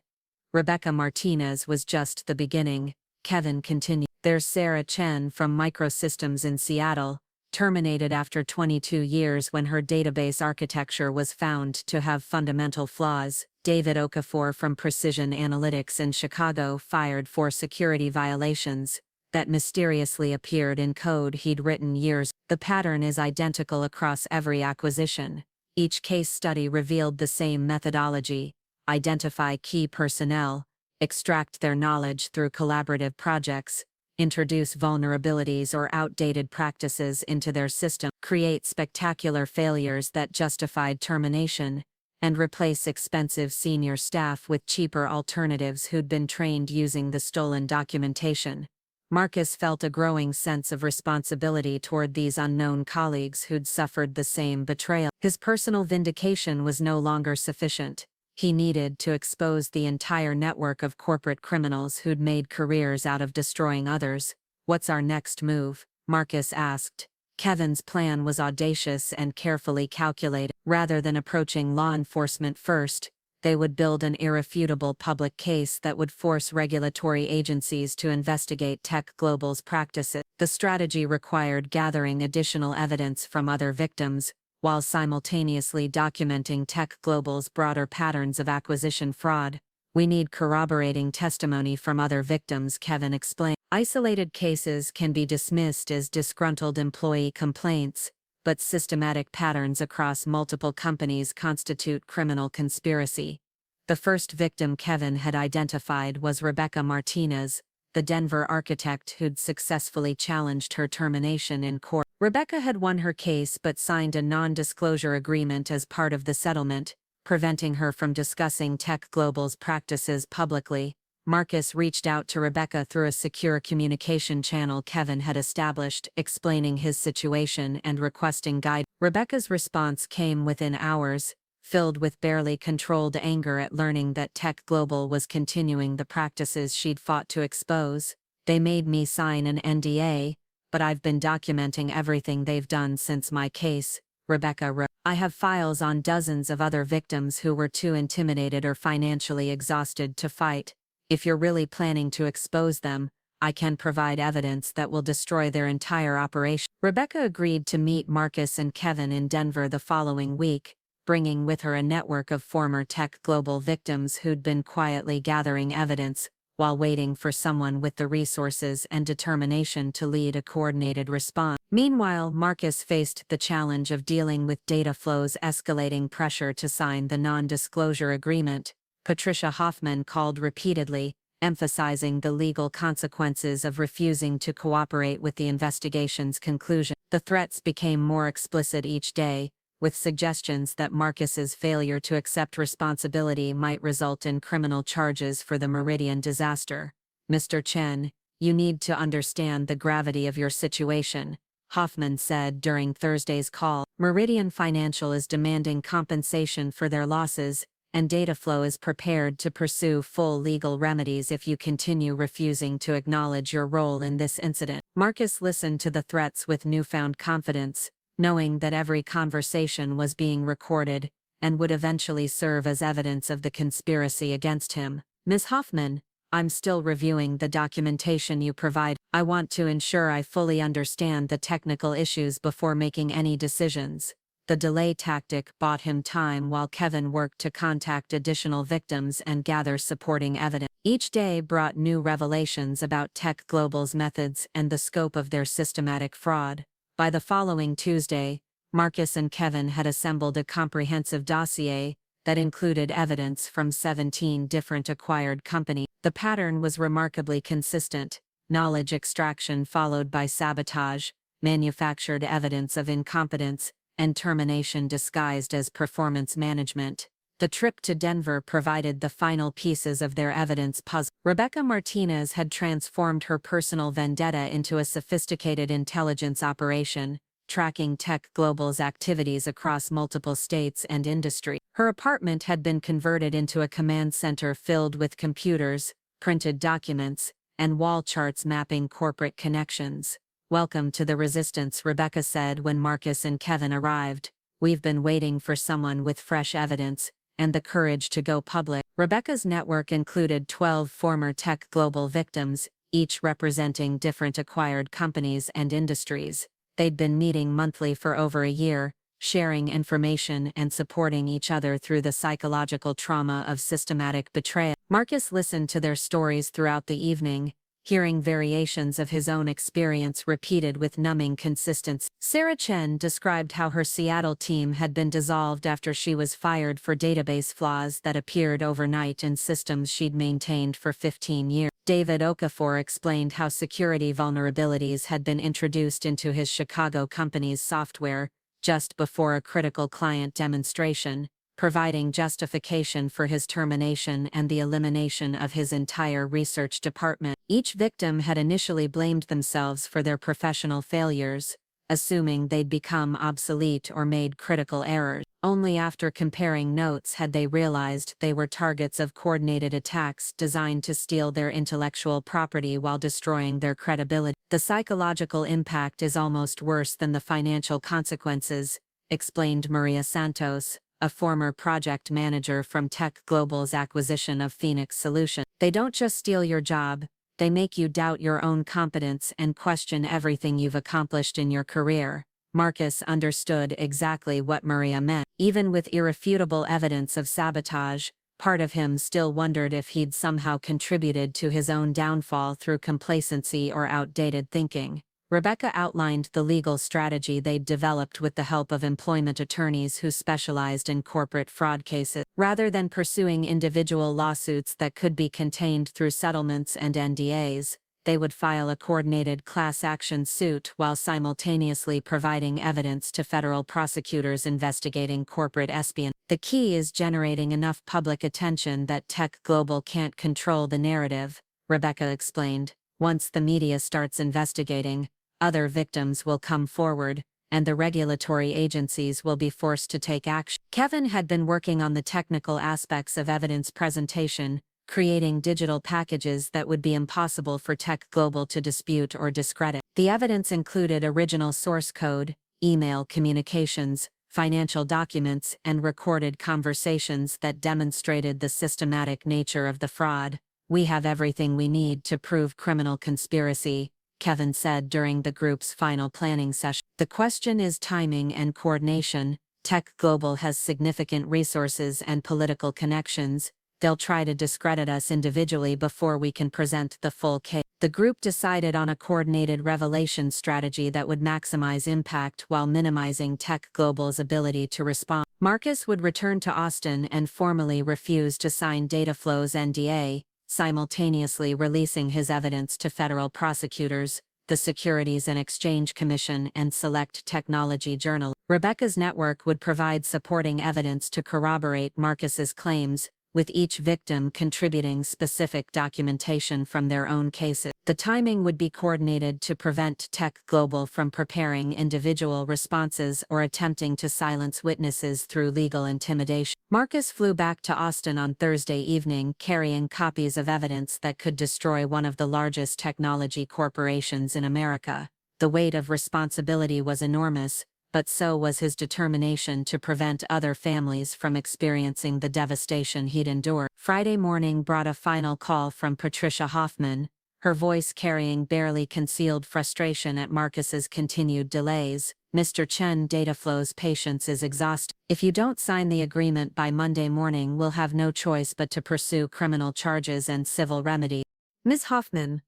Rebecca Martinez was just the beginning, Kevin continued. "There's Sarah Chen from Microsystems in Seattle, terminated after 22 years when her database architecture was found to have fundamental flaws. David Okafor from Precision Analytics in Chicago, fired for security violations that mysteriously appeared in code he'd written years." The pattern is identical across every acquisition. Each case study revealed the same methodology: identify key personnel, extract their knowledge through collaborative projects, introduce vulnerabilities or outdated practices into their system, create spectacular failures that justified termination, and replace expensive senior staff with cheaper alternatives who'd been trained using the stolen documentation. Marcus felt a growing sense of responsibility toward these unknown colleagues who'd suffered the same betrayal. His personal vindication was no longer sufficient. He needed to expose the entire network of corporate criminals who'd made careers out of destroying others. "What's our next move?" Marcus asked. Kevin's plan was audacious and carefully calculated. Rather than approaching law enforcement first, they would build an irrefutable public case that would force regulatory agencies to investigate Tech Global's practices. The strategy required gathering additional evidence from other victims, while simultaneously documenting Tech Global's broader patterns of acquisition fraud. "We need corroborating testimony from other victims," Kevin explained. "Isolated cases can be dismissed as disgruntled employee complaints, but systematic patterns across multiple companies constitute criminal conspiracy." The first victim Kevin had identified was Rebecca Martinez, the Denver architect who'd successfully challenged her termination in court. Rebecca had won her case but signed a non-disclosure agreement as part of the settlement, preventing her from discussing Tech Global's practices publicly. Marcus reached out to Rebecca through a secure communication channel Kevin had established, explaining his situation and requesting guidance. Rebecca's response came within hours, filled with barely controlled anger at learning that Tech Global was continuing the practices she'd fought to expose. "They made me sign an NDA, but I've been documenting everything they've done since my case," Rebecca wrote. "I have files on dozens of other victims who were too intimidated or financially exhausted to fight. If you're really planning to expose them, I can provide evidence that will destroy their entire operation." Rebecca agreed to meet Marcus and Kevin in Denver the following week, bringing with her a network of former Tech Global victims who'd been quietly gathering evidence, while waiting for someone with the resources and determination to lead a coordinated response. Meanwhile, Marcus faced the challenge of dealing with Dataflow's escalating pressure to sign the non-disclosure agreement. Patricia Hoffman called repeatedly, emphasizing the legal consequences of refusing to cooperate with the investigation's conclusion. The threats became more explicit each day, with suggestions that Marcus's failure to accept responsibility might result in criminal charges for the Meridian disaster. "Mr. Chen, you need to understand the gravity of your situation," Hoffman said during Thursday's call. "Meridian Financial is demanding compensation for their losses, and Dataflow is prepared to pursue full legal remedies if you continue refusing to acknowledge your role in this incident." Marcus listened to the threats with newfound confidence, knowing that every conversation was being recorded and would eventually serve as evidence of the conspiracy against him. "Ms. Hoffman, I'm still reviewing the documentation you provide. I want to ensure I fully understand the technical issues before making any decisions." The delay tactic bought him time while Kevin worked to contact additional victims and gather supporting evidence. Each day brought new revelations about Tech Global's methods and the scope of their systematic fraud. By the following Tuesday, Marcus and Kevin had assembled a comprehensive dossier that included evidence from 17 different acquired companies. The pattern was remarkably consistent: knowledge extraction followed by sabotage, manufactured evidence of incompetence, and termination disguised as performance management. The trip to Denver provided the final pieces of their evidence puzzle. Rebecca Martinez had transformed her personal vendetta into a sophisticated intelligence operation, tracking Tech Global's activities across multiple states and industries. Her apartment had been converted into a command center filled with computers, printed documents, and wall charts mapping corporate connections. "Welcome to the resistance," Rebecca said when Marcus and Kevin arrived. "We've been waiting for someone with fresh evidence and the courage to go public." Rebecca's network included 12 former Tech Global victims, each representing different acquired companies and industries. They'd been meeting monthly for over a year, sharing information and supporting each other through the psychological trauma of systematic betrayal. Marcus listened to their stories throughout the evening, hearing variations of his own experience repeated with numbing consistency. Sarah Chen described how her Seattle team had been dissolved after she was fired for database flaws that appeared overnight in systems she'd maintained for 15 years. David Okafor explained how security vulnerabilities had been introduced into his Chicago company's software just before a critical client demonstration, providing justification for his termination and the elimination of his entire research department. Each victim had initially blamed themselves for their professional failures, assuming they'd become obsolete or made critical errors. Only after comparing notes had they realized they were targets of coordinated attacks designed to steal their intellectual property while destroying their credibility. The psychological impact is almost worse than the financial consequences, explained Maria Santos, a former project manager from Tech Global's acquisition of Phoenix Solutions. They don't just steal your job, they make you doubt your own competence and question everything you've accomplished in your career. Marcus understood exactly what Maria meant. Even with irrefutable evidence of sabotage, part of him still wondered if he'd somehow contributed to his own downfall through complacency or outdated thinking. Rebecca outlined the legal strategy they'd developed with the help of employment attorneys who specialized in corporate fraud cases. Rather than pursuing individual lawsuits that could be contained through settlements and NDAs, they would file a coordinated class action suit while simultaneously providing evidence to federal prosecutors investigating corporate espionage. The key is generating enough public attention that Tech Global can't control the narrative, Rebecca explained. Once the media starts investigating, other victims will come forward, and the regulatory agencies will be forced to take action. Kevin had been working on the technical aspects of evidence presentation, creating digital packages that would be impossible for Tech Global to dispute or discredit. The evidence included original source code, email communications, financial documents, and recorded conversations that demonstrated the systematic nature of the fraud. "We have everything we need to prove criminal conspiracy," Kevin said during the group's final planning session. "The question is timing and coordination. Tech Global has significant resources and political connections. They'll try to discredit us individually before we can present the full case." The group decided on a coordinated revelation strategy that would maximize impact while minimizing Tech Global's ability to respond. Marcus would return to Austin and formally refuse to sign Dataflow's NDA, simultaneously releasing his evidence to federal prosecutors, the Securities and Exchange Commission, and select technology journals. Rebecca's network would provide supporting evidence to corroborate Marcus's claims, with each victim contributing specific documentation from their own cases. The timing would be coordinated to prevent Tech Global from preparing individual responses or attempting to silence witnesses through legal intimidation. Marcus flew back to Austin on Thursday evening carrying copies of evidence that could destroy one of the largest technology corporations in America. The weight of responsibility was enormous, but so was his determination to prevent other families from experiencing the devastation he'd endured. Friday morning brought a final call from Patricia Hoffman, her voice carrying barely concealed frustration at Marcus's continued delays. "Mr. Chen, Dataflow's patience is exhausted. If you don't sign the agreement by Monday morning, we'll have no choice but to pursue criminal charges and civil remedies." "Ms. Hoffman,"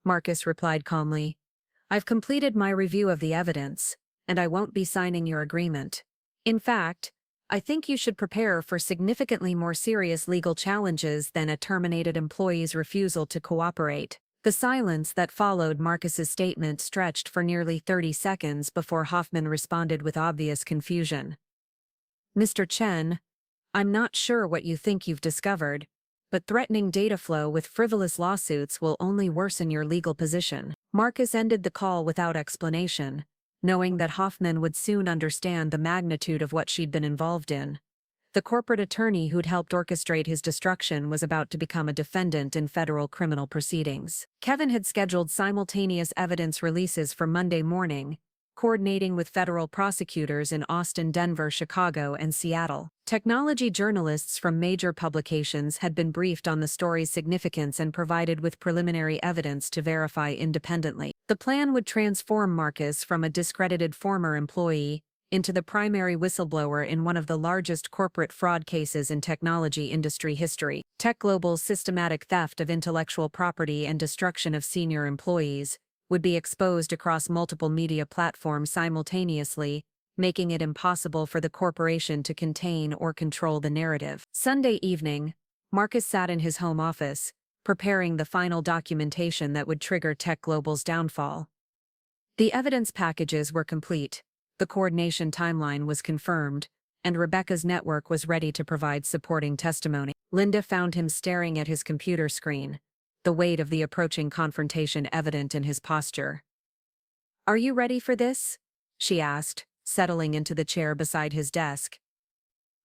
Marcus replied calmly, "I've completed my review of the evidence, and I won't be signing your agreement. In fact, I think you should prepare for significantly more serious legal challenges than a terminated employee's refusal to cooperate." The silence that followed Marcus's statement stretched for nearly 30 seconds before Hoffman responded with obvious confusion. "Mr. Chen, I'm not sure what you think you've discovered, but threatening Dataflow with frivolous lawsuits will only worsen your legal position." Marcus ended the call without explanation, knowing that Hoffman would soon understand the magnitude of what she'd been involved in. The corporate attorney who'd helped orchestrate his destruction was about to become a defendant in federal criminal proceedings. Kevin had scheduled simultaneous evidence releases for Monday morning, coordinating with federal prosecutors in Austin, Denver, Chicago, and Seattle. Technology journalists from major publications had been briefed on the story's significance and provided with preliminary evidence to verify independently. The plan would transform Marcus from a discredited former employee into the primary whistleblower in one of the largest corporate fraud cases in technology industry history. Tech Global's systematic theft of intellectual property and destruction of senior employees would be exposed across multiple media platforms simultaneously, making it impossible for the corporation to contain or control the narrative. Sunday evening, Marcus sat in his home office, preparing the final documentation that would trigger Tech Global's downfall. The evidence packages were complete, the coordination timeline was confirmed, and Rebecca's network was ready to provide supporting testimony. Linda found him staring at his computer screen, the weight of the approaching confrontation evident in his posture. "Are you ready for this?" she asked, settling into the chair beside his desk.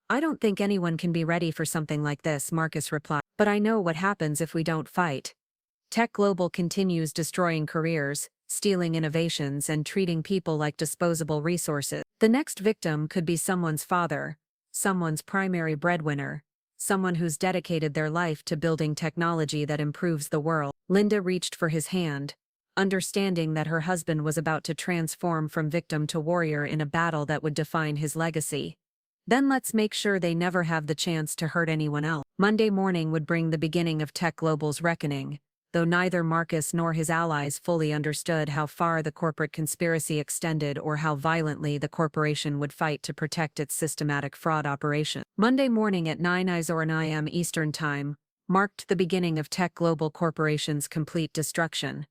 I don't think anyone can be ready for something like this, Marcus replied. But I know what happens if we don't fight. Tech Global continues destroying careers, stealing innovations, and treating people like disposable resources. The next victim could be someone's father, someone's primary breadwinner, someone who's dedicated their life to building technology that improves the world. Linda reached for his hand, understanding that her husband was about to transform from victim to warrior in a battle that would define his legacy. Then let's make sure they never have the chance to hurt anyone else. Monday morning would bring the beginning of Tech Global's reckoning, though neither Marcus nor his allies fully understood how far the corporate conspiracy extended or how violently the corporation would fight to protect its systematic fraud operation. Monday morning at 9 a.m. Eastern Time marked the beginning of Tech Global Corporation's complete destruction.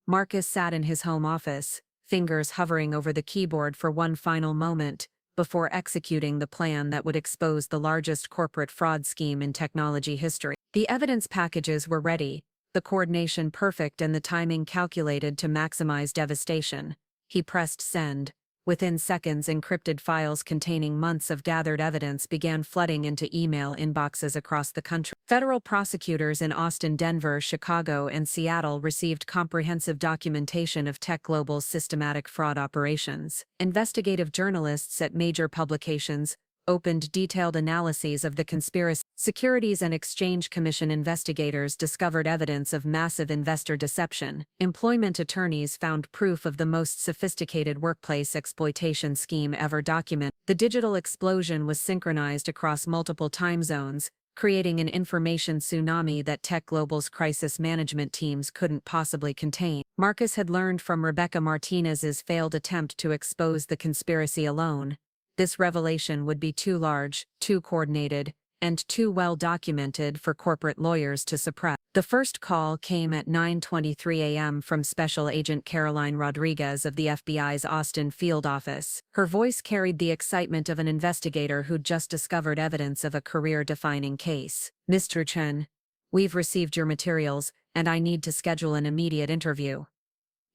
Marcus sat in his home office, fingers hovering over the keyboard for one final moment, before executing the plan that would expose the largest corporate fraud scheme in technology history. The evidence packages were ready, the coordination perfect and the timing calculated to maximize devastation. He pressed send. Within seconds, encrypted files containing months of gathered evidence began flooding into email inboxes across the country. Federal prosecutors in Austin, Denver, Chicago, and Seattle received comprehensive documentation of Tech Global's systematic fraud operations. Investigative journalists at major publications opened detailed analyses of the conspiracy. Securities and Exchange Commission investigators discovered evidence of massive investor deception. Employment attorneys found proof of the most sophisticated workplace exploitation scheme ever documented. The digital explosion was synchronized across multiple time zones, creating an information tsunami that Tech Global's crisis management teams couldn't possibly contain. Marcus had learned from Rebecca Martinez's failed attempt to expose the conspiracy alone. This revelation would be too large, too coordinated, and too well documented for corporate lawyers to suppress. The first call came at 9:23 a.m. from Special Agent Caroline Rodriguez of the FBI's Austin field office. Her voice carried the excitement of an investigator who'd just discovered evidence of a career-defining case. Mr. Chen, we've received your materials, and I need to schedule an immediate interview.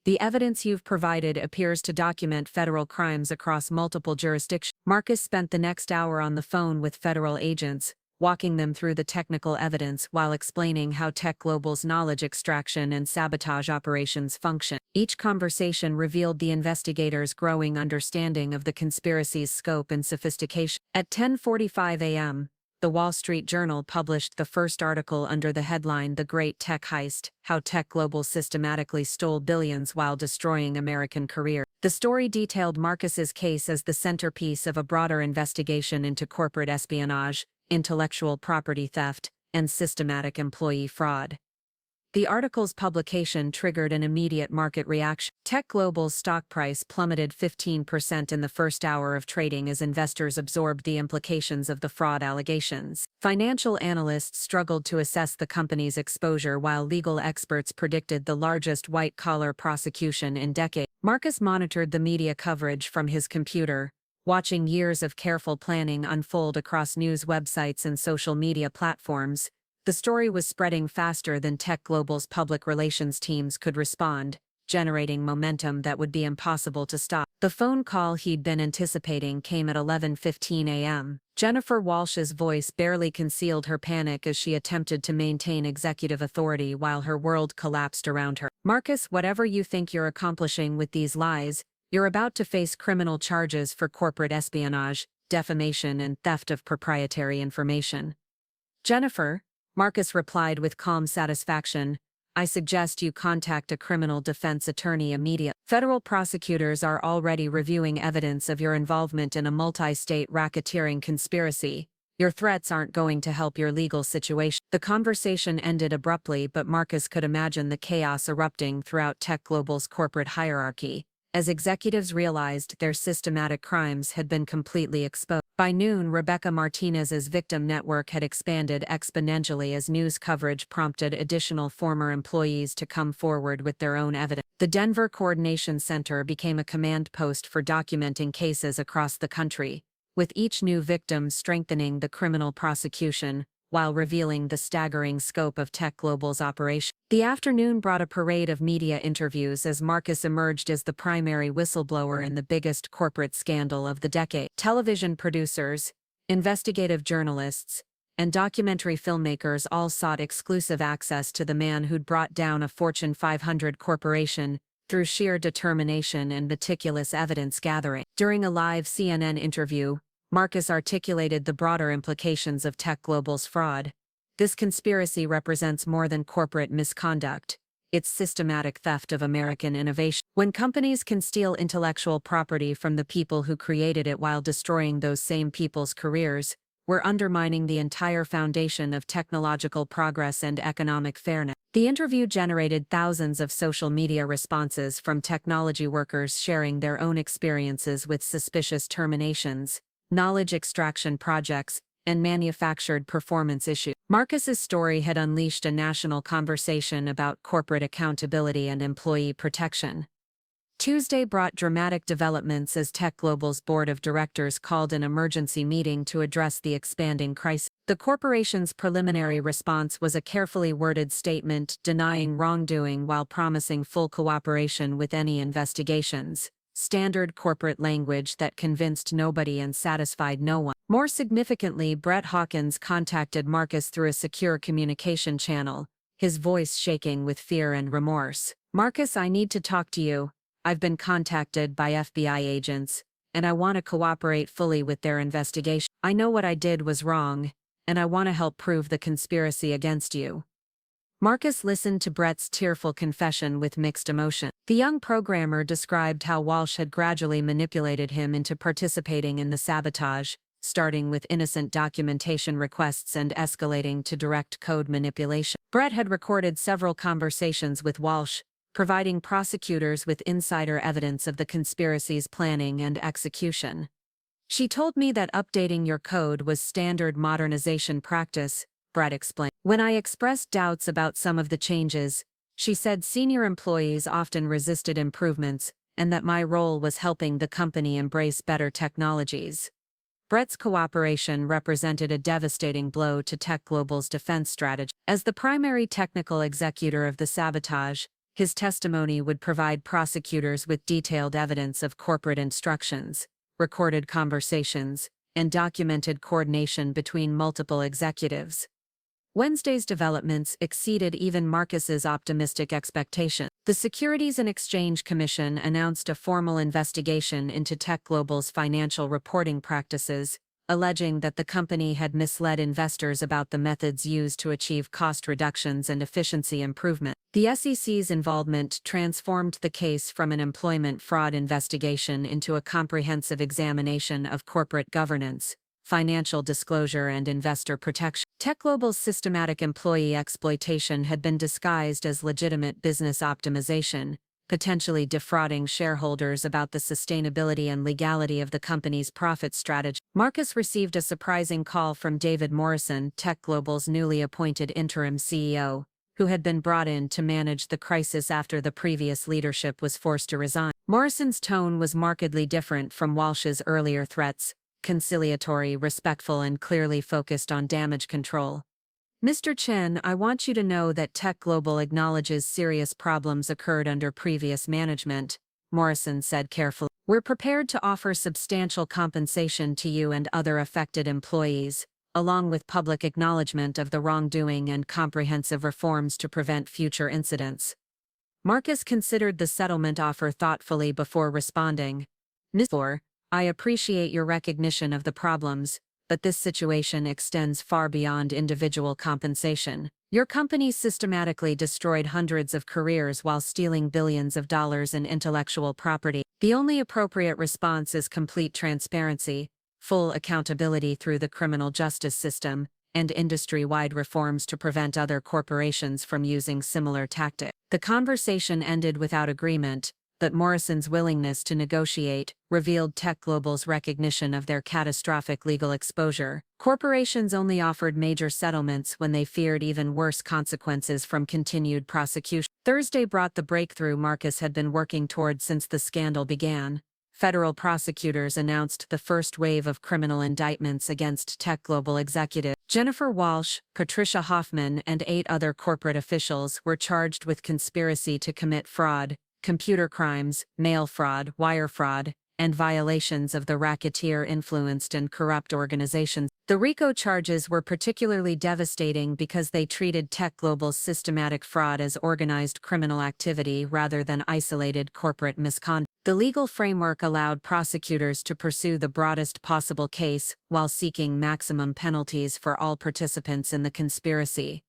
The evidence you've provided appears to document federal crimes across multiple jurisdictions. Marcus spent the next hour on the phone with federal agents, walking them through the technical evidence while explaining how Tech Global's knowledge extraction and sabotage operations function. Each conversation revealed the investigators' growing understanding of the conspiracy's scope and sophistication. At 10:45 a.m., the Wall Street Journal published the first article under the headline "The Great Tech Heist: How Tech Global Systematically Stole Billions While Destroying American Careers." The story detailed Marcus's case as the centerpiece of a broader investigation into corporate espionage, intellectual property theft, and systematic employee fraud. The article's publication triggered an immediate market reaction. Tech Global's stock price plummeted 15% in the first hour of trading as investors absorbed the implications of the fraud allegations. Financial analysts struggled to assess the company's exposure while legal experts predicted the largest white-collar prosecution in decades. Marcus monitored the media coverage from his computer, watching years of careful planning unfold across news websites and social media platforms. The story was spreading faster than Tech Global's public relations teams could respond, generating momentum that would be impossible to stop. The phone call he'd been anticipating came at 11:15 a.m. Jennifer Walsh's voice barely concealed her panic as she attempted to maintain executive authority while her world collapsed around her. "Marcus, whatever you think you're accomplishing with these lies, you're about to face criminal charges for corporate espionage, defamation, and theft of proprietary information." "Jennifer," Marcus replied with calm satisfaction, "I suggest you contact a criminal defense attorney immediately. Federal prosecutors are already reviewing evidence of your involvement in a multi-state racketeering conspiracy. Your threats aren't going to help your legal situation." The conversation ended abruptly, but Marcus could imagine the chaos erupting throughout Tech Global's corporate hierarchy, as executives realized their systematic crimes had been completely exposed. By noon, Rebecca Martinez's victim network had expanded exponentially as news coverage prompted additional former employees to come forward with their own evidence. The Denver Coordination Center became a command post for documenting cases across the country, with each new victim strengthening the criminal prosecution, while revealing the staggering scope of Tech Global's operation. The afternoon brought a parade of media interviews as Marcus emerged as the primary whistleblower in the biggest corporate scandal of the decade. Television producers, investigative journalists, and documentary filmmakers all sought exclusive access to the man who'd brought down a Fortune 500 corporation through sheer determination and meticulous evidence gathering. During a live CNN interview, Marcus articulated the broader implications of Tech Global's fraud. This conspiracy represents more than corporate misconduct. It's systematic theft of American innovation. When companies can steal intellectual property from the people who created it while destroying those same people's careers, we're undermining the entire foundation of technological progress and economic fairness. The interview generated thousands of social media responses from technology workers sharing their own experiences with suspicious terminations, knowledge extraction projects, and manufactured performance issues. Marcus's story had unleashed a national conversation about corporate accountability and employee protection. Tuesday brought dramatic developments as Tech Global's board of directors called an emergency meeting to address the expanding crisis. The corporation's preliminary response was a carefully worded statement denying wrongdoing while promising full cooperation with any investigations. Standard corporate language that convinced nobody and satisfied no one. More significantly, Brett Hawkins contacted Marcus through a secure communication channel, his voice shaking with fear and remorse. "Marcus, I need to talk to you. I've been contacted by FBI agents, and I want to cooperate fully with their investigation. I know what I did was wrong, and I want to help prove the conspiracy against you." Marcus listened to Brett's tearful confession with mixed emotion. The young programmer described how Walsh had gradually manipulated him into participating in the sabotage, starting with innocent documentation requests and escalating to direct code manipulation. Brett had recorded several conversations with Walsh, providing prosecutors with insider evidence of the conspiracy's planning and execution. "She told me that updating your code was standard modernization practice," Brett explained. "When I expressed doubts about some of the changes, she said senior employees often resisted improvements, and that my role was helping the company embrace better technologies." Brett's cooperation represented a devastating blow to Tech Global's defense strategy. As the primary technical executor of the sabotage, his testimony would provide prosecutors with detailed evidence of corporate instructions, recorded conversations, and documented coordination between multiple executives. Wednesday's developments exceeded even Marcus's optimistic expectations. The Securities and Exchange Commission announced a formal investigation into Tech Global's financial reporting practices, alleging that the company had misled investors about the methods used to achieve cost reductions and efficiency improvement. The SEC's involvement transformed the case from an employment fraud investigation into a comprehensive examination of corporate governance, financial disclosure, and investor protection. Tech Global's systematic employee exploitation had been disguised as legitimate business optimization, potentially defrauding shareholders about the sustainability and legality of the company's profit strategy. Marcus received a surprising call from David Morrison, Tech Global's newly appointed interim CEO, who had been brought in to manage the crisis after the previous leadership was forced to resign. Morrison's tone was markedly different from Walsh's earlier threats, conciliatory, respectful, and clearly focused on damage control. "Mr. Chen, I want you to know that Tech Global acknowledges serious problems occurred under previous management," Morrison said carefully. "We're prepared to offer substantial compensation to you and other affected employees, along with public acknowledgement of the wrongdoing and comprehensive reforms to prevent future incidents." Marcus considered the settlement offer thoughtfully before responding. "Mr. I appreciate your recognition of the problems, but this situation extends far beyond individual compensation. Your company systematically destroyed hundreds of careers while stealing billions of dollars in intellectual property. The only appropriate response is complete transparency, full accountability through the criminal justice system, and industry-wide reforms to prevent other corporations from using similar tactics." The conversation ended without agreement, but Morrison's willingness to negotiate revealed Tech Global's recognition of their catastrophic legal exposure. Corporations only offered major settlements when they feared even worse consequences from continued prosecution. Thursday brought the breakthrough Marcus had been working toward since the scandal began. federal prosecutors announced the first wave of criminal indictments against tech global executives. Jennifer Walsh, Patricia Hoffman, and 8 other corporate officials were charged with conspiracy to commit fraud, computer crimes, mail fraud, wire fraud, and violations of the racketeer-influenced and corrupt organizations. The RICO charges were particularly devastating because they treated Tech Global's systematic fraud as organized criminal activity rather than isolated corporate misconduct. The legal framework allowed prosecutors to pursue the broadest possible case while seeking maximum penalties for all participants in the conspiracy.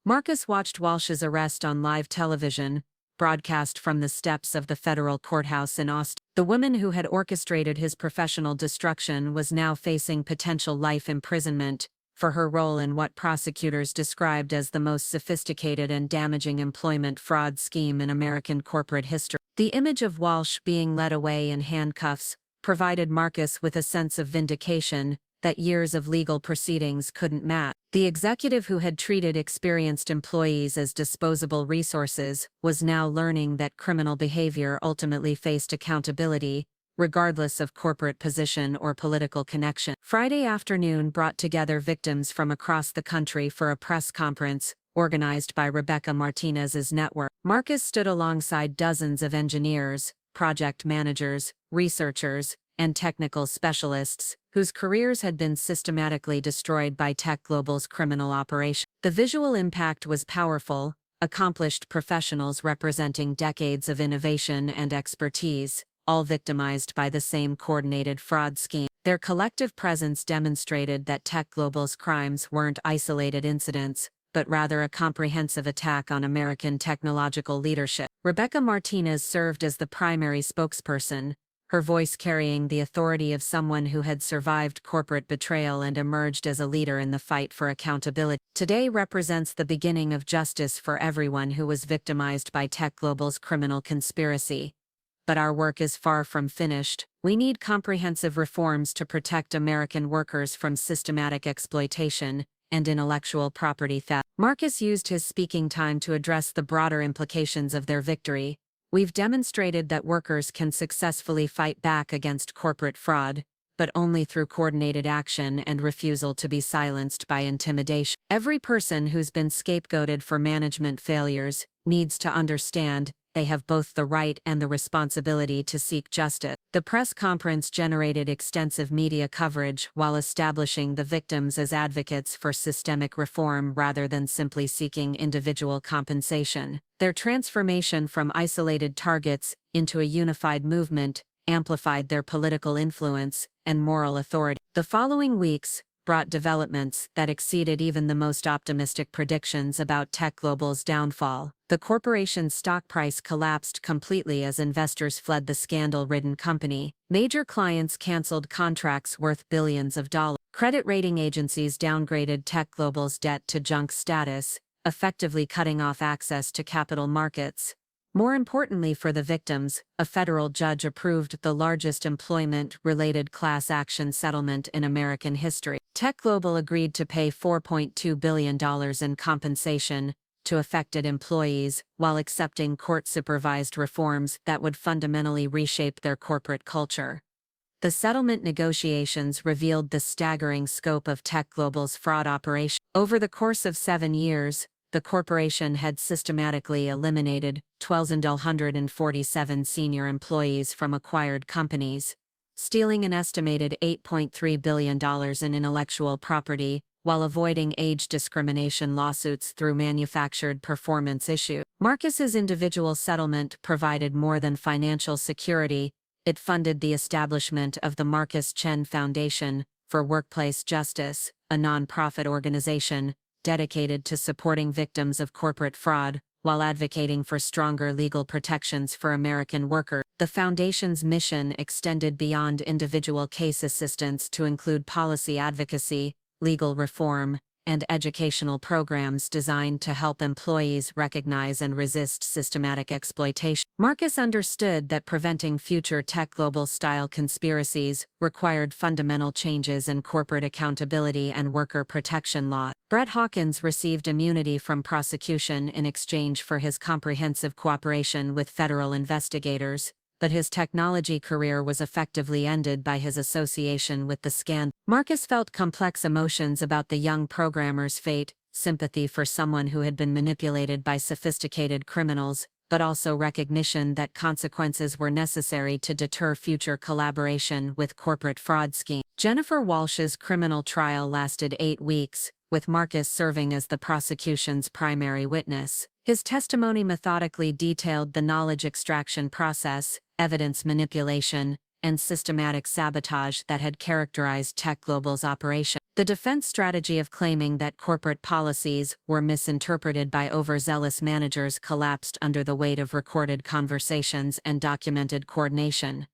Marcus watched Walsh's arrest on live television, broadcast from the steps of the federal courthouse in Austin. The woman who had orchestrated his professional destruction was now facing potential life imprisonment for her role in what prosecutors described as the most sophisticated and damaging employment fraud scheme in American corporate history. The image of Walsh being led away in handcuffs provided Marcus with a sense of vindication that years of legal proceedings couldn't match. The executive who had treated experienced employees as disposable resources was now learning that criminal behavior ultimately faced accountability, regardless of corporate position or political connection. Friday afternoon brought together victims from across the country for a press conference organized by Rebecca Martinez's network. Marcus stood alongside dozens of engineers, project managers, researchers, and technical specialists whose careers had been systematically destroyed by Tech Global's criminal operation. The visual impact was powerful, accomplished professionals representing decades of innovation and expertise, all victimized by the same coordinated fraud scheme. Their collective presence demonstrated that Tech Global's crimes weren't isolated incidents, but rather a comprehensive attack on American technological leadership. Rebecca Martinez served as the primary spokesperson, her voice carrying the authority of someone who had survived corporate betrayal and emerged as a leader in the fight for accountability. Today represents the beginning of justice for everyone who was victimized by Tech Global's criminal conspiracy. But our work is far from finished. We need comprehensive reforms to protect American workers from systematic exploitation and intellectual property theft. Marcus used his speaking time to address the broader implications of their victory. We've demonstrated that workers can successfully fight back against corporate fraud, but only through coordinated action and refusal to be silenced by intimidation. Every person who's been scapegoated for management failures needs to understand they have both the right and the responsibility to seek justice. The press conference generated extensive media coverage while establishing the victims as advocates for systemic reform rather than simply seeking individual compensation. Their transformation from isolated targets into a unified movement amplified their political influence and moral authority. The following weeks brought developments that exceeded even the most optimistic predictions about Tech Global's downfall. The corporation's stock price collapsed completely as investors fled the scandal-ridden company. Major clients canceled contracts worth billions of dollars. Credit rating agencies downgraded Tech Global's debt to junk status, effectively cutting off access to capital markets. More importantly for the victims, a federal judge approved the largest employment-related class action settlement in American history. Tech Global agreed to pay $4.2 billion in compensation to affected employees while accepting court-supervised reforms that would fundamentally reshape their corporate culture. The settlement negotiations revealed the staggering scope of Tech Global's fraud operation. Over the course of 7 years, the corporation had systematically eliminated 1,247 senior employees from acquired companies, stealing an estimated $8.3 billion in intellectual property, while avoiding age discrimination lawsuits through manufactured performance issues. Marcus's individual settlement provided more than financial security. It funded the establishment of the Marcus Chen Foundation for Workplace Justice, a nonprofit organization dedicated to supporting victims of corporate fraud, while advocating for stronger legal protections for American workers. The foundation's mission extended beyond individual case assistance to include policy advocacy, legal reform, and educational programs designed to help employees recognize and resist systematic exploitation. Marcus understood that preventing future Tech Global-style conspiracies required fundamental changes in corporate accountability and worker protection law. Brett Hawkins received immunity from prosecution in exchange for his comprehensive cooperation with federal investigators, but his technology career was effectively ended by his association with the scandal. Marcus felt complex emotions about the young programmer's fate, sympathy for someone who had been manipulated by sophisticated criminals, but also recognition that consequences were necessary to deter future collaboration with corporate fraud schemes. Jennifer Walsh's criminal trial lasted 8 weeks, with Marcus serving as the prosecution's primary witness. His testimony methodically detailed the knowledge extraction process, evidence manipulation, and systematic sabotage that had characterized Tech Global's operation. The defense strategy of claiming that corporate policies were misinterpreted by overzealous managers collapsed under the weight of recorded conversations and documented coordination.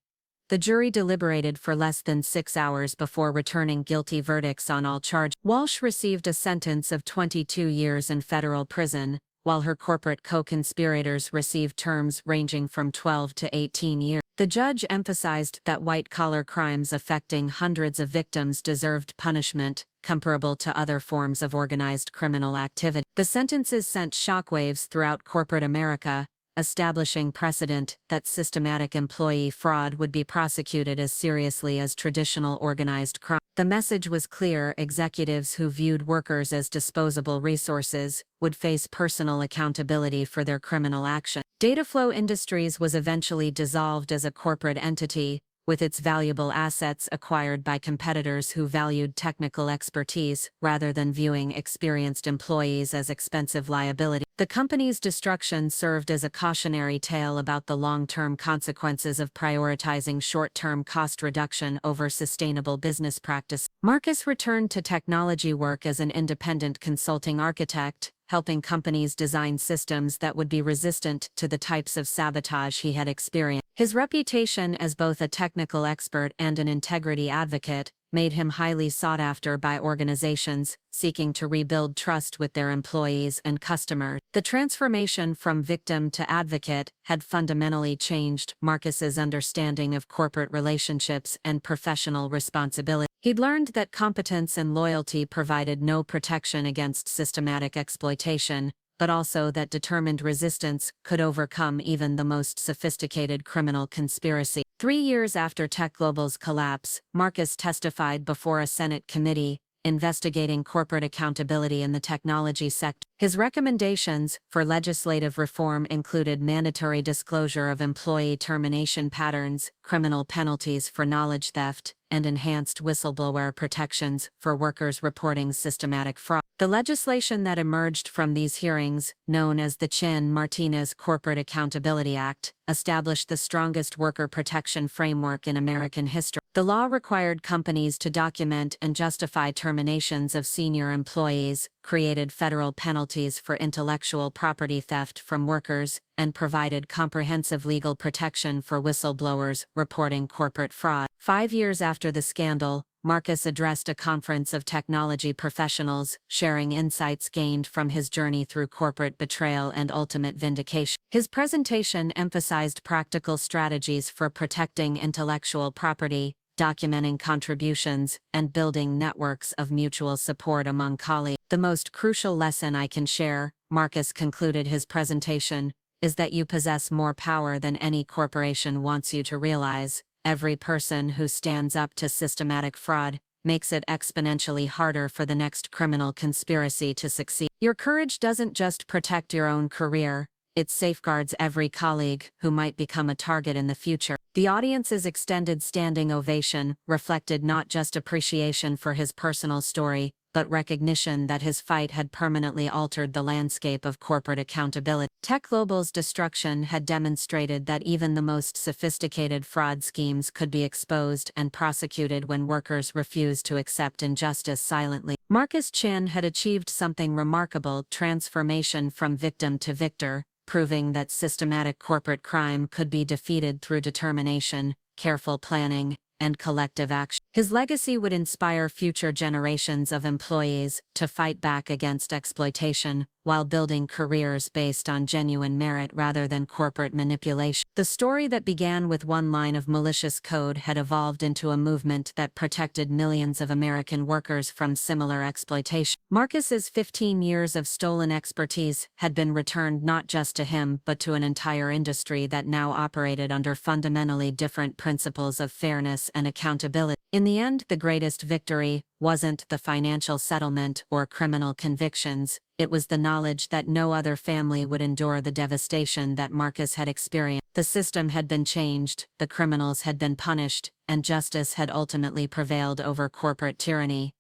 The jury deliberated for less than 6 hours before returning guilty verdicts on all charges. Walsh received a sentence of 22 years in federal prison, while her corporate co-conspirators received terms ranging from 12 to 18 years. The judge emphasized that white-collar crimes affecting hundreds of victims deserved punishment, comparable to other forms of organized criminal activity. The sentences sent shockwaves throughout corporate America, establishing precedent that systematic employee fraud would be prosecuted as seriously as traditional organized crime. The message was clear: executives who viewed workers as disposable resources would face personal accountability for their criminal action. Dataflow Industries was eventually dissolved as a corporate entity, with its valuable assets acquired by competitors who valued technical expertise rather than viewing experienced employees as expensive liability. The company's destruction served as a cautionary tale about the long-term consequences of prioritizing short-term cost reduction over sustainable business practice. Marcus returned to technology work as an independent consulting architect, helping companies design systems that would be resistant to the types of sabotage he had experienced. His reputation as both a technical expert and an integrity advocate made him highly sought after by organizations seeking to rebuild trust with their employees and customers. The transformation from victim to advocate had fundamentally changed Marcus's understanding of corporate relationships and professional responsibility. He'd learned that competence and loyalty provided no protection against systematic exploitation, but also that determined resistance could overcome even the most sophisticated criminal conspiracy. 3 years after Tech Global's collapse, Marcus testified before a Senate committee investigating corporate accountability in the technology sector. His recommendations for legislative reform included mandatory disclosure of employee termination patterns, criminal penalties for knowledge theft, and enhanced whistleblower protections for workers reporting systematic fraud. The legislation that emerged from these hearings, known as the Chin-Martinez Corporate Accountability Act, established the strongest worker protection framework in American history. The law required companies to document and justify terminations of senior employees, created federal penalties for intellectual property theft from workers, and provided comprehensive legal protection for whistleblowers reporting corporate fraud. 5 years after the scandal, Marcus addressed a conference of technology professionals, sharing insights gained from his journey through corporate betrayal and ultimate vindication. His presentation emphasized practical strategies for protecting intellectual property, documenting contributions, and building networks of mutual support among colleagues. The most crucial lesson I can share, Marcus concluded his presentation, is that you possess more power than any corporation wants you to realize. Every person who stands up to systematic fraud makes it exponentially harder for the next criminal conspiracy to succeed. Your courage doesn't just protect your own career, it safeguards every colleague who might become a target in the future. The audience's extended standing ovation reflected not just appreciation for his personal story, but recognition that his fight had permanently altered the landscape of corporate accountability. Tech Global's destruction had demonstrated that even the most sophisticated fraud schemes could be exposed and prosecuted when workers refused to accept injustice silently. Marcus Chin had achieved something remarkable: transformation from victim to victor, proving that systematic corporate crime could be defeated through determination, careful planning, and collective action. His legacy would inspire future generations of employees to fight back against exploitation while building careers based on genuine merit rather than corporate manipulation. The story that began with one line of malicious code had evolved into a movement that protected millions of American workers from similar exploitation. Marcus's 15 years of stolen expertise had been returned not just to him but to an entire industry that now operated under fundamentally different principles of fairness and accountability. In the end, the greatest victory wasn't the financial settlement or criminal convictions, it was the knowledge that no other family would endure the devastation that Marcus had experienced. The system had been changed, the criminals had been punished, and justice had ultimately prevailed over corporate tyranny.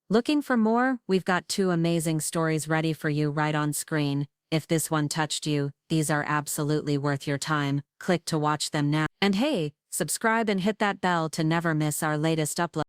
Looking for more? We've got 2 amazing stories ready for you right on screen. If this one touched you, these are absolutely worth your time. Click to watch them now. And hey, subscribe and hit that bell to never miss our latest upload.